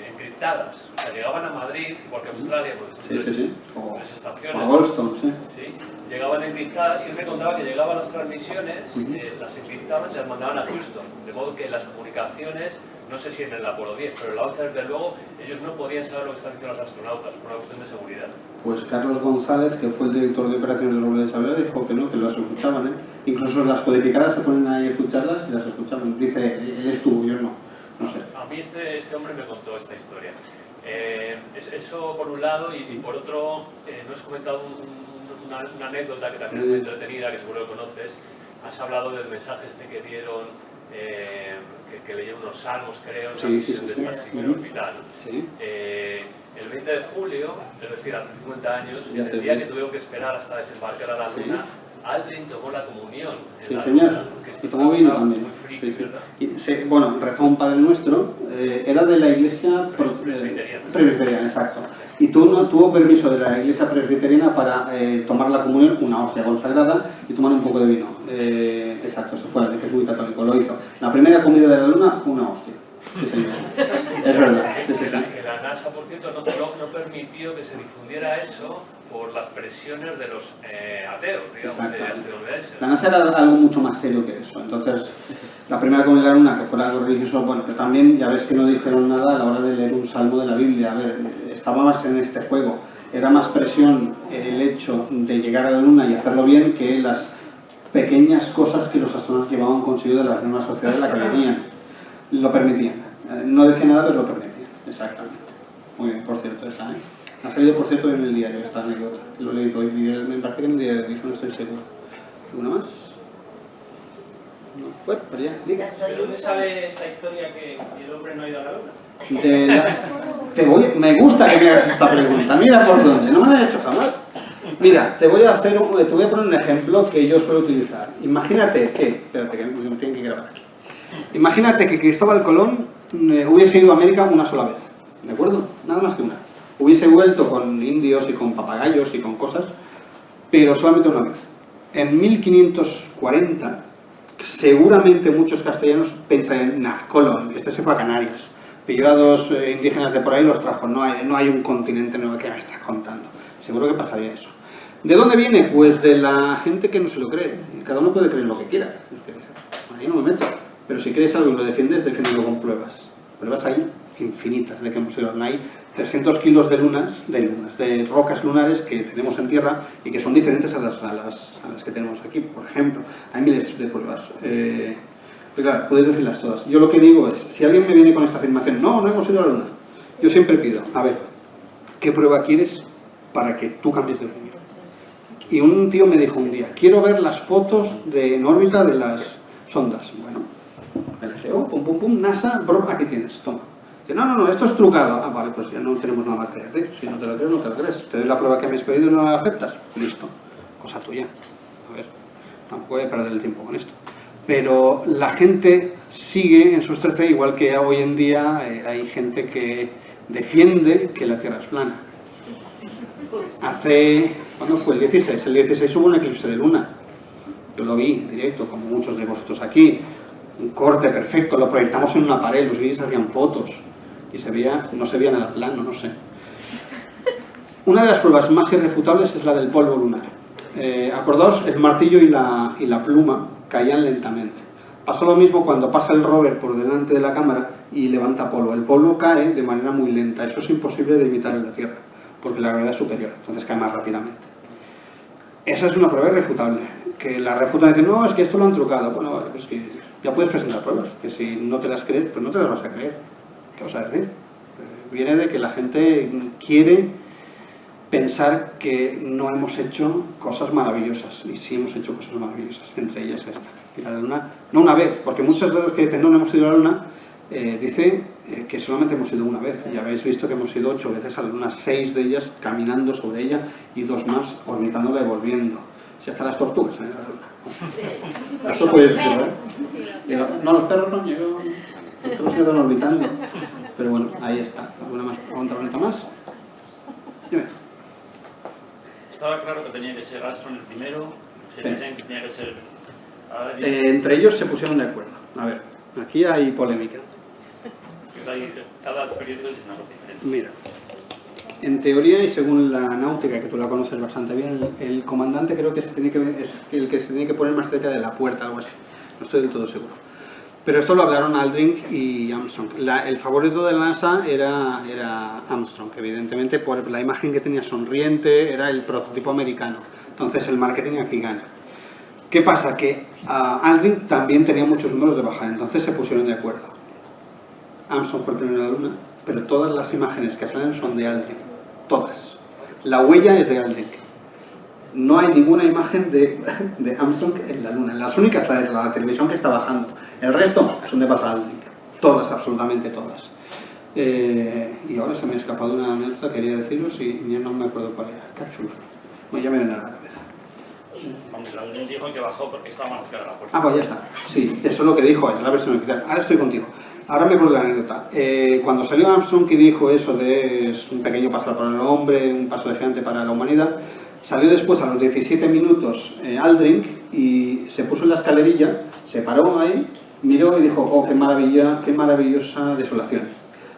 encriptadas. O sea, llegaban a Madrid, igual que a Australia, por tres estaciones. A Goldstone, sí. Sí, llegaban encriptadas y él me contaba que llegaban las transmisiones, las encriptaban y las mandaban a Houston. De modo que las comunicaciones, no sé si en el Apolo 10, pero en la 11 desde luego, ellos no podían saber lo que están diciendo los astronautas por una cuestión de seguridad. Pues Carlos González, que fue el director de operaciones de Robledo de Chabela, dijo que no, que las escuchaban, ¿eh? Incluso las codificadas se ponen ahí a escucharlas y las escuchaban. Dice, él estuvo, yo no sé. A mí este hombre me contó esta historia. Eso por un lado, y por otro, no has comentado una anécdota que también es muy entretenida, que seguro que conoces. Has hablado del mensaje este que dieron, que leyeron unos salmos, creo, en la misión de esta orbital. Sí. El 20 de julio, es decir, hace 50 años, el día que tuvieron que esperar hasta desembarcar a la Luna, Aldrin tomó la comunión. Sí, señor. Y tomó vino también. Muy friki, ¿verdad? Y bueno, rezó un Padre Nuestro, era de la iglesia presbiteriana, exacto. Y tuvo permiso de la iglesia presbiteriana para tomar la comunión, una hostia consagrada, y tomar un poco de vino. Exacto, eso fue, que es muy católico, lo hizo. La primera comida de la Luna fue una hostia. Sí, señor. Es verdad. Que la NASA, por cierto, no permitió que se difundiera eso por las presiones de los ateos, digamos, de estadounidenses. La NASA era algo mucho más serio que eso. Entonces, la primera comida de la Luna, que fuera algo religioso, bueno, que también, ya ves que no dijeron nada a la hora de leer un salmo de la Biblia. A ver, estaba más en este juego. Era más presión el hecho de llegar a la Luna y hacerlo bien que las pequeñas cosas que los astronautas llevaban consigo de la misma sociedad en la que vivían. Lo permitían. No decía nada, pero lo permitían. Exactamente. Muy bien, por cierto, esa, ¿eh? Ha salido, por cierto, en el diario esta anécdota. Lo he leído hoy, me parece que en el diario de Ibiza, no estoy seguro. ¿Alguna más? No. Bueno, pues ya, diga. ¿De dónde sale esta historia que el hombre no ha ido a la luna? Me gusta que me hagas esta pregunta. Mira por dónde, no me la he hecho jamás. Mira, te voy a poner un ejemplo que yo suelo utilizar. Imagínate que, espérate que me tienen que grabar aquí. Imagínate que Cristóbal Colón hubiese ido a América una sola vez, ¿de acuerdo? Nada más que una. Hubiese vuelto con indios y con papagayos y con cosas, pero solamente una vez. En 1540, seguramente muchos castellanos pensarían, nah, Colón, este se fue a Canarias, pilló a dos indígenas de por ahí y los trajo, no hay un continente nuevo que me estás contando. Seguro que pasaría eso. ¿De dónde viene? Pues de la gente que no se lo cree. Cada uno puede creer lo que quiera. Ahí no me meto. Pero si crees algo y lo defiendes, defiéndelo con pruebas. Pruebas hay infinitas de que hemos ido. Hay 300 kilos de rocas lunares que tenemos en Tierra y que son diferentes a las que tenemos aquí, por ejemplo. Hay miles de pruebas. Pues claro, podéis decirlas todas. Yo lo que digo es, si alguien me viene con esta afirmación, no hemos ido a la Luna, yo siempre pido, a ver, ¿qué prueba quieres para que tú cambies de opinión? Y un tío me dijo un día, quiero ver las fotos en órbita de las sondas. Bueno, me dije, pum, pum, pum, NASA, bro, aquí tienes, toma. Que no, esto es trucado. Ah, vale, pues ya no tenemos nada más que decir. Si no te lo crees, no te lo crees. Te doy la prueba que me has pedido y no la aceptas. Listo, cosa tuya. A ver, tampoco voy a perder el tiempo con esto. Pero la gente sigue en sus 13, igual que hoy en día hay gente que defiende que la Tierra es plana. ¿Cuándo fue? El 16. El 16 hubo un eclipse de luna. Yo lo vi en directo, como muchos de vosotros aquí. Un corte perfecto, lo proyectamos en una pared, los guías hacían fotos. Y no se veía nada plano, no sé. Una de las pruebas más irrefutables es la del polvo lunar. Acordaos, el martillo y la pluma caían lentamente. Pasa lo mismo cuando pasa el rover por delante de la cámara y levanta polvo. El polvo cae de manera muy lenta. Eso es imposible de imitar en la Tierra, porque la gravedad es superior, entonces cae más rápidamente. Esa es una prueba irrefutable. Que la refutan y dicen, no, es que esto lo han trucado. Bueno, vale, pues que ya puedes presentar pruebas. Que si no te las crees, pues no te las vas a creer. ¿Qué vas a decir? Viene de que la gente quiere pensar que no hemos hecho cosas maravillosas. Y sí hemos hecho cosas maravillosas, entre ellas esta. Ir a la Luna, no una vez, porque muchos de los que dicen no hemos ido a la Luna, dice que solamente hemos ido una vez. Ya habéis visto que hemos ido 8 veces a la Luna, 6 de ellas caminando sobre ella y 2 más orbitándola y volviendo. Si hasta las tortugas en la Luna. Esto puede decirlo, ¿eh? No, los perros no llegan, otros se van orbitando. Pero bueno, ahí está. ¿Alguna pregunta más? Dime. Estaba claro que tenía que ser Armstrong el primero, se decían que tenía que ser... Entre ellos se pusieron de acuerdo. A ver, aquí hay polémica. Cada periódico es una cosa diferente. Mira, en teoría y según la náutica, que tú la conoces bastante bien, el comandante creo que es el que se tiene que poner más cerca de la puerta, algo así. No estoy del todo seguro. Pero esto lo hablaron Aldrin y Armstrong. El favorito de la NASA era Armstrong, que evidentemente por la imagen que tenía sonriente era el prototipo americano. Entonces el marketing aquí gana. ¿Qué pasa? Que Aldrin también tenía muchos números de bajar, entonces se pusieron de acuerdo. Armstrong fue el primero en la Luna, pero todas las imágenes que salen son de Aldrin. Todas. La huella es de Aldrin. No hay ninguna imagen de Armstrong en la Luna. Las únicas, la de la televisión que está bajando. El resto son de Buzz Aldrin. Todas, absolutamente todas. Y ahora se me ha escapado una anécdota, quería deciros y ya no me acuerdo cuál era. Qué absurdo. Bueno, ya me viene a la cabeza. Vamos, Aldrin dijo que bajó porque estaba más cerca de la puerta. Ah, pues ya está. Sí, eso es lo que dijo, es la versión oficial. Ahora estoy contigo. Ahora me acuerdo de la anécdota. Cuando salió Armstrong que dijo eso de es un pequeño paso para el hombre, un paso de gigante para la humanidad, salió después a los 17 minutos Aldrin y se puso en la escalerilla, se paró ahí, miró y dijo, oh, qué maravillosa desolación.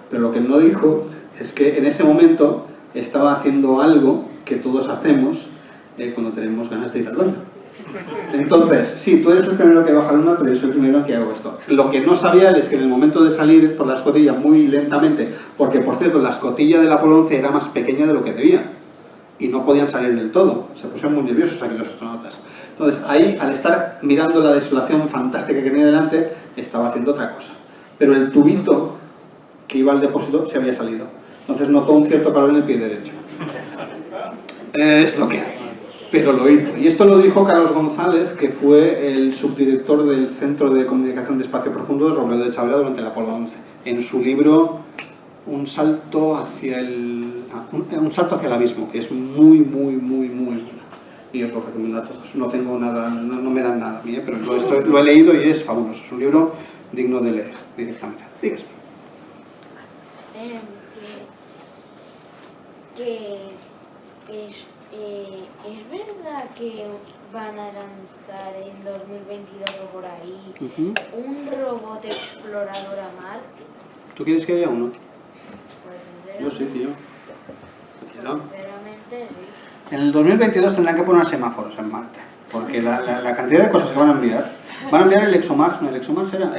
Pero lo que no dijo es que en ese momento estaba haciendo algo que todos hacemos cuando tenemos ganas de ir al baño. Entonces, sí, tú eres el primero que baja la Luna, pero yo soy el primero que hago esto. Lo que no sabía es que en el momento de salir por la escotilla muy lentamente, porque por cierto la escotilla del Apolo 11 era más pequeña de lo que debía, y no podían salir del todo, se pusieron muy nerviosos aquí los astronautas. Entonces ahí, al estar mirando la desolación fantástica que tenía delante, estaba haciendo otra cosa. Pero el tubito que iba al depósito se había salido. Entonces notó un cierto calor en el pie derecho. Es lo que hay. Pero lo hizo. Y esto lo dijo Carlos González, que fue el subdirector del Centro de Comunicación de Espacio Profundo de Robledo de Chabrera durante el Apolo 11, en su libro Un salto hacia el abismo, que es muy bueno. Y os lo recomiendo a todos. No tengo nada, no me dan nada a mí, pero lo he leído y es fabuloso. Es un libro digno de leer directamente. Digas. ¿Es verdad que van a lanzar en 2022 o por ahí un robot explorador a Marte? ¿Tú quieres que haya uno? Pues Yo sí, tío. sinceramente sí. En el 2022 tendrán que poner semáforos en Marte, porque la cantidad de cosas que van a enviar el ExoMars, ¿no? ¿El ExoMars era?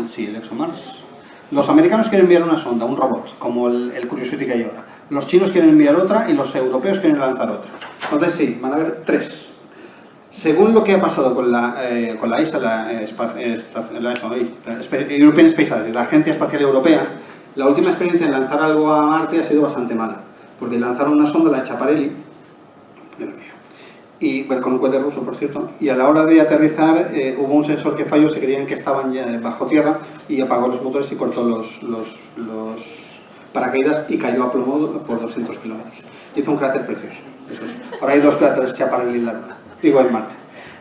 Sí, el ExoMars. Los americanos quieren enviar una sonda, un robot, como el Curiosity que hay ahora. Los chinos quieren enviar otra y los europeos quieren lanzar otra. Entonces sí, van a haber 3. Según lo que ha pasado con la ESA, la European Space Agency, la Agencia Espacial Europea, la última experiencia en lanzar algo a Marte ha sido bastante mala, porque lanzaron una sonda, la Schiaparelli, y con un cohete ruso, por cierto, y a la hora de aterrizar hubo un sensor que falló, se creían que estaban ya bajo tierra y apagó los motores y cortó los paracaídas y cayó a plomo por 200 kilómetros. Hizo un cráter precioso, eso sí. Ahora hay 2 cráteres Schiaparelli en la Luna, digo en Marte.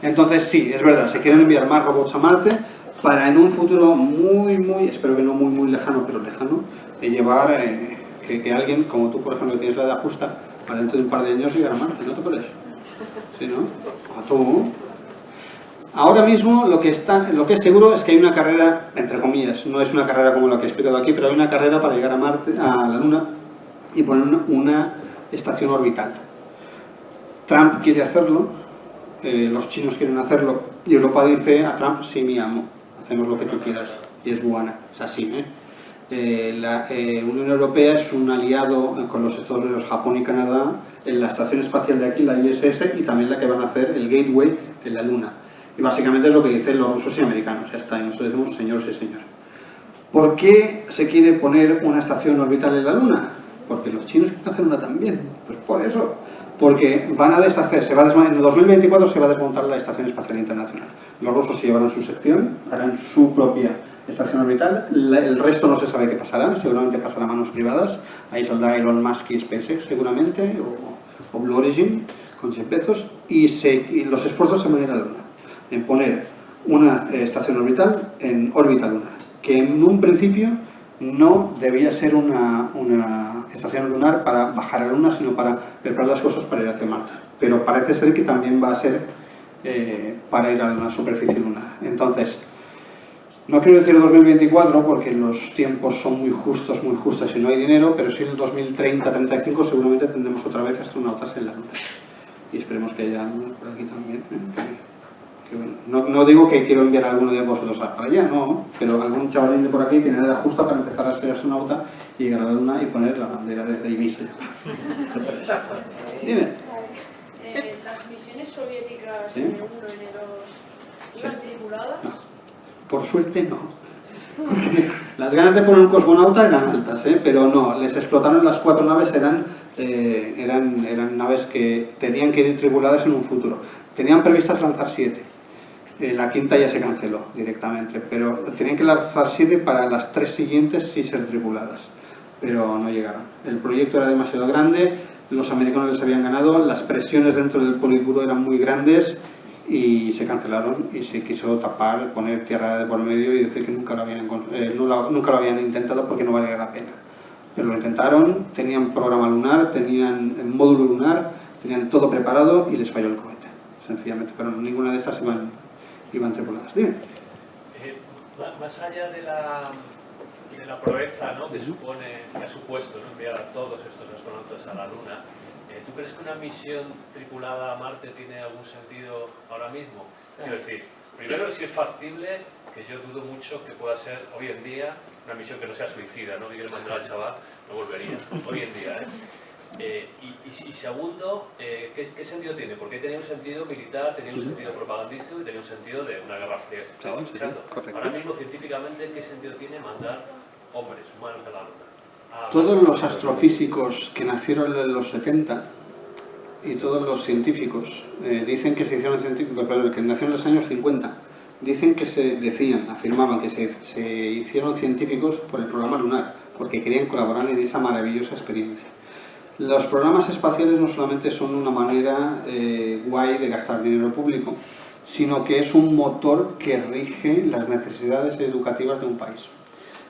Entonces sí, es verdad, se quieren enviar más robots a Marte para en un futuro muy, espero que no muy lejano, pero lejano, de llevar que alguien, como tú por ejemplo, que tienes la edad justa, para dentro de un par de años llegar a Marte, ¿no te parece? ¿Sí, no? A tú. Ahora mismo lo que es seguro es que hay una carrera, entre comillas, no es una carrera como la que he explicado aquí, pero hay una carrera para llegar a Marte, a la Luna y poner una estación orbital. Trump quiere hacerlo, los chinos quieren hacerlo y Europa dice a Trump, sí, mi amo, hacemos lo que tú quieras, y es buena, es así, La Unión Europea es un aliado con los Estados Unidos, Japón y Canadá en la estación espacial de aquí, la ISS, y también la que van a hacer, el Gateway, en la Luna. Y básicamente es lo que dicen los rusos y americanos, ya está, y nosotros decimos señores y señores. ¿Por qué se quiere poner una estación orbital en la Luna? Porque los chinos quieren hacer una también, pues por eso. Porque van a deshacer, en 2024 se va a desmontar la Estación Espacial Internacional. Los rusos se llevarán su sección, harán su propia estación orbital, el resto no se sabe qué pasará, seguramente pasará a manos privadas, ahí saldrá Elon Musk y SpaceX seguramente, o Blue Origin, con Jeff Bezos, y los esfuerzos se van a ir a la Luna, en poner una estación orbital en órbita lunar, que en un principio no debía ser una estación lunar para bajar a la Luna, sino para preparar las cosas para ir hacia Marte. Pero parece ser que también va a ser para ir a una superficie lunar. Entonces, no quiero decir 2024 porque los tiempos son muy justos y no hay dinero, pero sí en el 2030-35 seguramente tendremos otra vez astronautas en la Luna. Y esperemos que haya alguno por aquí también. No digo que quiero enviar a alguno de vosotros para allá, no, pero algún chavalín de por aquí tiene la edad justa para empezar a ser astronauta y llegar a la Luna y poner la bandera de Ibiza. Dime. Las misiones soviéticas ¿Sí? en el 1 y en el 2 iban tripuladas. No. Por suerte no. Las ganas de poner un cosmonauta eran altas, pero no, les explotaron las 4 naves, eran naves que tenían que ir tripuladas en un futuro. Tenían previstas lanzar 7. La 5ª ya se canceló directamente, pero tenían que lanzar 7 para las 3 siguientes sí ser tripuladas, pero no llegaron. El proyecto era demasiado grande, los americanos les habían ganado, las presiones dentro del Politburo eran muy grandes y se cancelaron y se quiso tapar, poner tierra de por medio y decir que nunca lo habían intentado porque no valía la pena. Pero lo intentaron, tenían programa lunar, tenían módulo lunar, tenían todo preparado y les falló el cohete, sencillamente, pero ninguna de estas iban tripuladas. Dime. Más allá de la proeza, ¿no?, que ha supuesto, ¿no?, enviar a todos estos astronautas a la Luna, ¿tú crees que una misión tripulada a Marte tiene algún sentido ahora mismo? Quiero decir, primero, si es factible, que yo dudo mucho que pueda ser hoy en día una misión que no sea suicida, ¿no? Yo le mandé al chaval, no volvería, hoy en día, Y segundo, ¿qué sentido tiene? Porque tenía un sentido militar, tenía un sentido propagandístico y tenía un sentido de una guerra fría que se estaba luchando. Ahora mismo, científicamente, ¿qué sentido tiene mandar hombres humanos a la Luna? Todos los astrofísicos que nacieron en los 70 y todos los científicos dicen que se hicieron científicos, perdón, que nacieron en los años 50, dicen que afirmaban que se hicieron científicos por el programa lunar, porque querían colaborar en esa maravillosa experiencia. Los programas espaciales no solamente son una manera guay de gastar dinero público, sino que es un motor que rige las necesidades educativas de un país.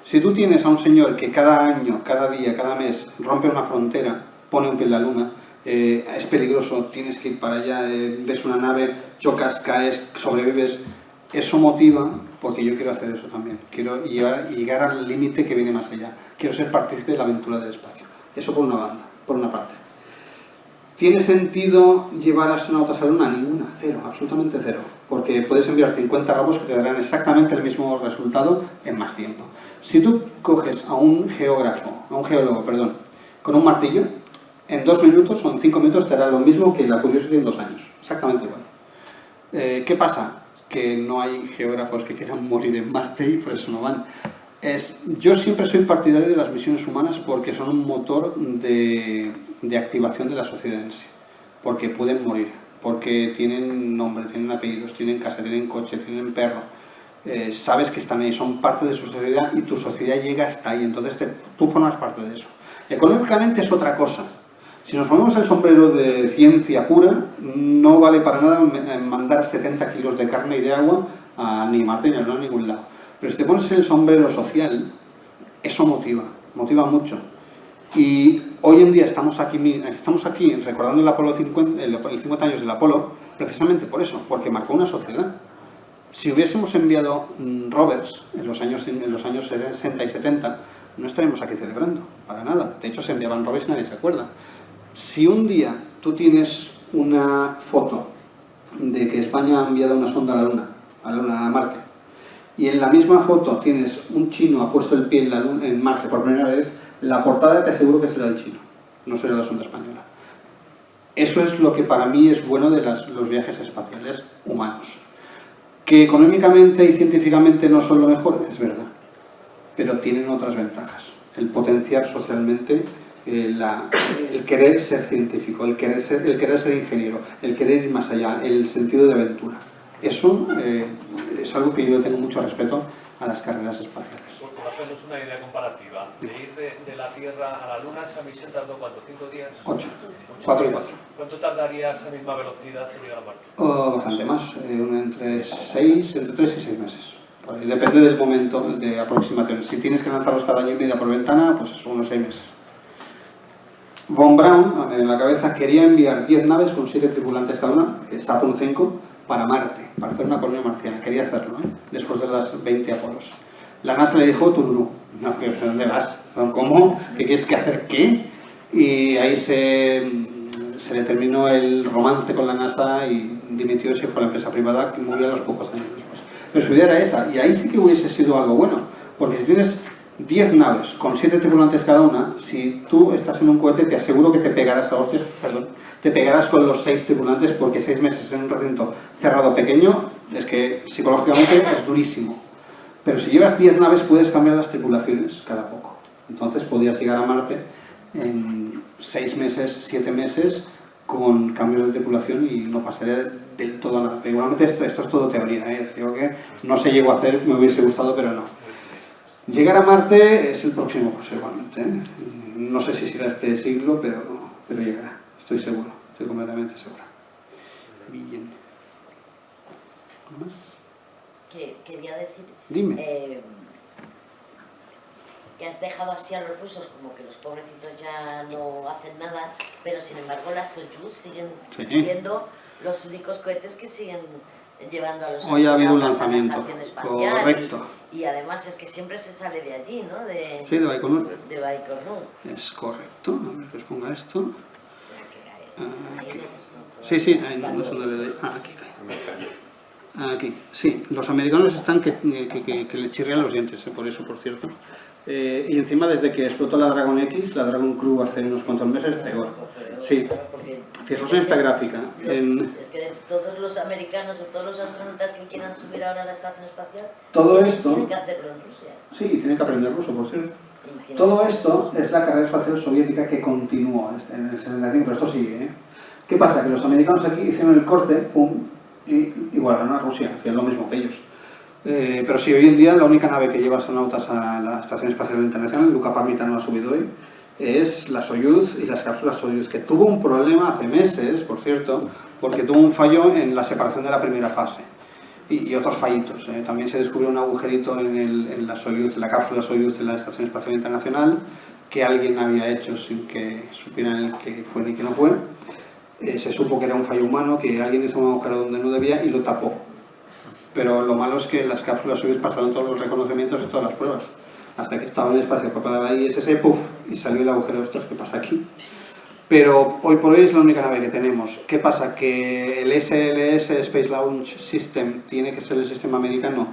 Si tú tienes a un señor que cada año, cada día, cada mes rompe una frontera, pone un pie en la luna, es peligroso, tienes que ir para allá, ves una nave, chocas, caes, sobrevives, eso motiva, porque yo quiero hacer eso también. Quiero llegar al límite que viene más allá. Quiero ser partícipe de la aventura del espacio. Eso por una parte. ¿Tiene sentido llevar astronautas a la Luna? Ninguna, cero, absolutamente cero. Porque puedes enviar 50 robos que te darán exactamente el mismo resultado en más tiempo. Si tú coges a un geólogo, con un martillo, en 2 minutos o en 5 minutos te hará lo mismo que la Curiosity en 2 años. Exactamente igual. ¿Qué pasa? Que no hay geógrafos que quieran morir en Marte y por eso no van. Yo siempre soy partidario de las misiones humanas porque son un motor de activación de la sociedad en sí. Porque pueden morir, porque tienen nombre, tienen apellidos, tienen casa, tienen coche, tienen perro. Sabes que están ahí, son parte de su sociedad y tu sociedad llega hasta ahí, entonces tú formas parte de eso. Económicamente es otra cosa. Si nos ponemos el sombrero de ciencia pura, no vale para nada mandar 70 kilos de carne y de agua ni Marte ni a ningún lado. Pero si te pones el sombrero social, eso motiva mucho. Y hoy en día estamos aquí recordando el Apolo 50, el 50 años del Apolo, precisamente por eso, porque marcó una sociedad. Si hubiésemos enviado rovers en los años 60 y 70, no estaríamos aquí celebrando, para nada. De hecho, se enviaban rovers y nadie se acuerda. Si un día tú tienes una foto de que España ha enviado una sonda a Marte, y en la misma foto tienes un chino ha puesto el pie en Marte por primera vez, la portada te aseguro que será el chino, no será la sonda española. Eso es lo que para mí es bueno de los viajes espaciales humanos. Que económicamente y científicamente no son lo mejor, es verdad, pero tienen otras ventajas. El potenciar socialmente, el querer ser científico, el querer ser ingeniero, el querer ir más allá, el sentido de aventura. Eso es algo que yo tengo mucho respeto a las carreras espaciales. Por hacernos una idea comparativa, de ir de la Tierra a la Luna, ¿esa misión tardó cuánto? ¿5 días? 8. 4 y 4. ¿Cuánto tardaría esa misma velocidad en llegar a Marte? Bastante más, entre 3 y 6 meses. Depende del momento de aproximación. Si tienes que lanzarlos cada año y medio por ventana, pues eso, unos 6 meses. Von Braun, en la cabeza, quería enviar 10 naves con 7 tripulantes cada una, Saturn 5, para Marte, para hacer una colonia marciana. Quería hacerlo, después de las 20 Apolos. La NASA le dijo, Tururú, no, ¿dónde vas? ¿Cómo? ¿Qué quieres que hacer? ¿Qué? Y ahí se le terminó el romance con la NASA y dimitió y se fue a la empresa privada, que murió a los pocos años después. Pero su idea era esa, y ahí sí que hubiese sido algo bueno, porque si tienes 10 naves con 7 tripulantes cada una, si tú estás en un cohete te aseguro que te pegarás te pegarás con los 6 tripulantes, porque 6 meses en un recinto cerrado pequeño es que psicológicamente es durísimo. Pero si llevas 10 naves puedes cambiar las tripulaciones cada poco. Entonces podías llegar a Marte en 6 meses, 7 meses con cambios de tripulación y no pasaría del todo nada. Pero igualmente esto es todo teoría, digo que no se llegó a hacer, me hubiese gustado, pero no. Llegar a Marte es el próximo paso igualmente. No sé si será este siglo, pero llegará. Estoy seguro, estoy completamente seguro. Bien. ¿Algo más? Que quería decir... Dime. Que has dejado así a los rusos como que los pobrecitos ya no hacen nada, pero sin embargo las Soyuz siguen siendo los únicos cohetes que siguen llevando a los Hoy ha habido un astronautas lanzamiento, a la estación espacial. correcto. Y además es que siempre se sale de allí, ¿no? Sí, de Baikonur. De Baikonur. Es correcto. A ver que os ponga esto. Aquí. Sí, ahí no sé dónde le doy. Aquí, sí. Los americanos están que le chirrían los dientes, por eso, por cierto. Y encima, desde que explotó la Dragon X, la Dragon Crew hace unos cuantos meses, peor. Sí, fijaos en esta gráfica. Es que todos los americanos o todos los astronautas que quieran subir ahora a la estación espacial, Todo esto... tienen que hacerlo en Rusia. Sí, tienen que aprender ruso, por cierto. Todo esto es la carrera espacial soviética que continuó en el 75, pero esto sigue, ¿eh? ¿Qué pasa? Que los americanos aquí hicieron el corte, pum, y igualaron a Rusia, hacían lo mismo que ellos. Pero sí, hoy en día la única nave que lleva astronautas a la Estación Espacial Internacional, Luca Parmita no ha subido hoy, es la Soyuz y las cápsulas Soyuz, que tuvo un problema hace meses, por cierto, porque tuvo un fallo en la separación de la primera fase. Y otros fallitos. También se descubrió un agujerito en la Soyuz, en la cápsula Soyuz de la Estación Espacial Internacional, que alguien había hecho sin que supieran qué fue ni qué no fue. Se supo que era un fallo humano, que alguien hizo un agujero donde no debía y lo tapó. Pero lo malo es que las cápsulas Soyuz pasaron todos los reconocimientos y todas las pruebas. Hasta que estaba en el espacio por la ISS, ¡puf! Y salió el agujero. Ostras, ¿qué pasa aquí? Pero hoy por hoy es la única nave que tenemos. ¿Qué pasa? Que el SLS, Space Launch System, tiene que ser el sistema americano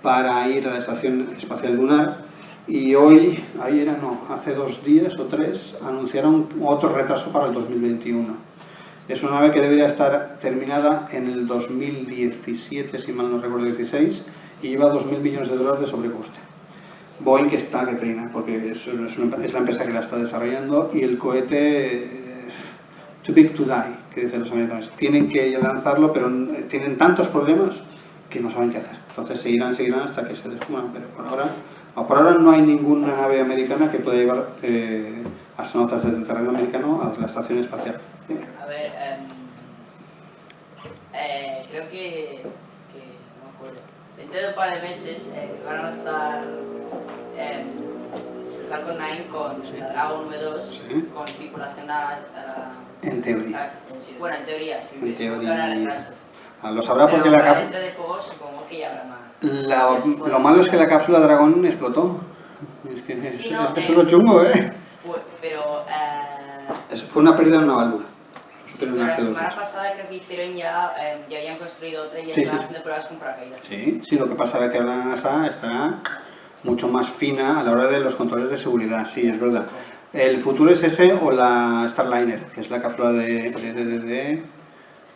para ir a la Estación Espacial Lunar. Y hoy, hace 2 días o 3, anunciaron otro retraso para el 2021. Es una nave que debería estar terminada en el 2017, si mal no recuerdo, 16, y lleva $2.000 millones de sobrecoste. Boeing que está que trina, porque es la empresa que la está desarrollando, y el cohete too big to die, que dicen los americanos. Tienen que lanzarlo, pero tienen tantos problemas que no saben qué hacer. Entonces seguirán hasta que se descubran, pero por ahora no hay ninguna nave americana que pueda llevar astronautas desde el terreno americano a la estación espacial. A ver, creo que no me acuerdo. Dentro de un par de meses van a lanzar Falcon 9 con la Dragon V2 con tripulación a en teoría. Bueno, en teoría, sí. En teoría. Habrá retrasos. Lo sabrá porque la cápsula... dentro de poco supongo que ya habrá más. Lo malo es que la cápsula Dragon explotó. Sí, no, eso es lo chungo, Pero... fue una pérdida en una válvula. Sí, pero la semana pasada creo que hicieron ya habían construido otra y ya estaban haciendo pruebas con paracaídas. Sí, lo que pasa es que la NASA estará mucho más fina a la hora de los controles de seguridad, sí, es verdad. El futuro es ese o la Starliner, que es la cápsula de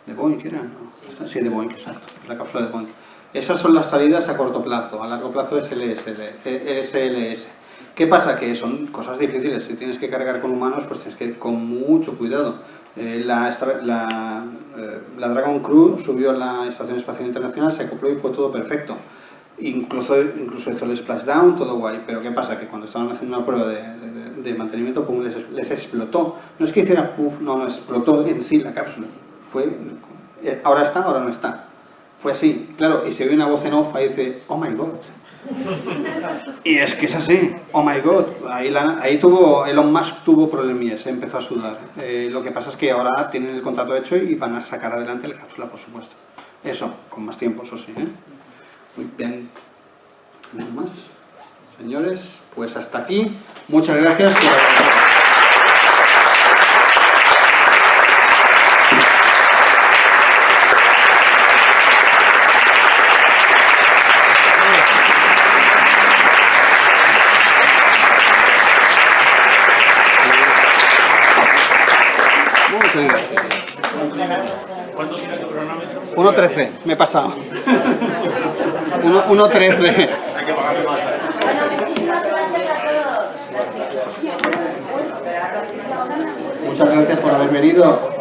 Boeing, ¿qué era? No. Sí, de Boeing, exacto, la cápsula de Boeing. Esas son las salidas a corto plazo, a largo plazo es SLS. ¿Qué pasa? Que son cosas difíciles, si tienes que cargar con humanos, pues tienes que ir con mucho cuidado. La Dragon Crew subió a la Estación Espacial Internacional, se acopló y fue todo perfecto. Incluso hizo el splashdown, todo guay, pero ¿qué pasa? Que cuando estaban haciendo una prueba de mantenimiento, pum, les explotó. No es que hiciera puff, no, explotó en sí la cápsula. Ahora está, ahora no está. Fue así, claro, y se oye una voz en off y dice, oh my god. Y es que es así, oh my god. Ahí Elon Musk tuvo problemillas, empezó a sudar. Lo que pasa es que ahora tienen el contrato hecho y van a sacar adelante la cápsula, por supuesto. Eso, con más tiempo, eso sí, Muy bien. ¿Algo más? Señores, pues hasta aquí. Muchas gracias por... ¿Cuánto tiene tu cronómetro? 1.13, me he pasado. 1.13. Hay que pagarle más. Muchas gracias por haber venido.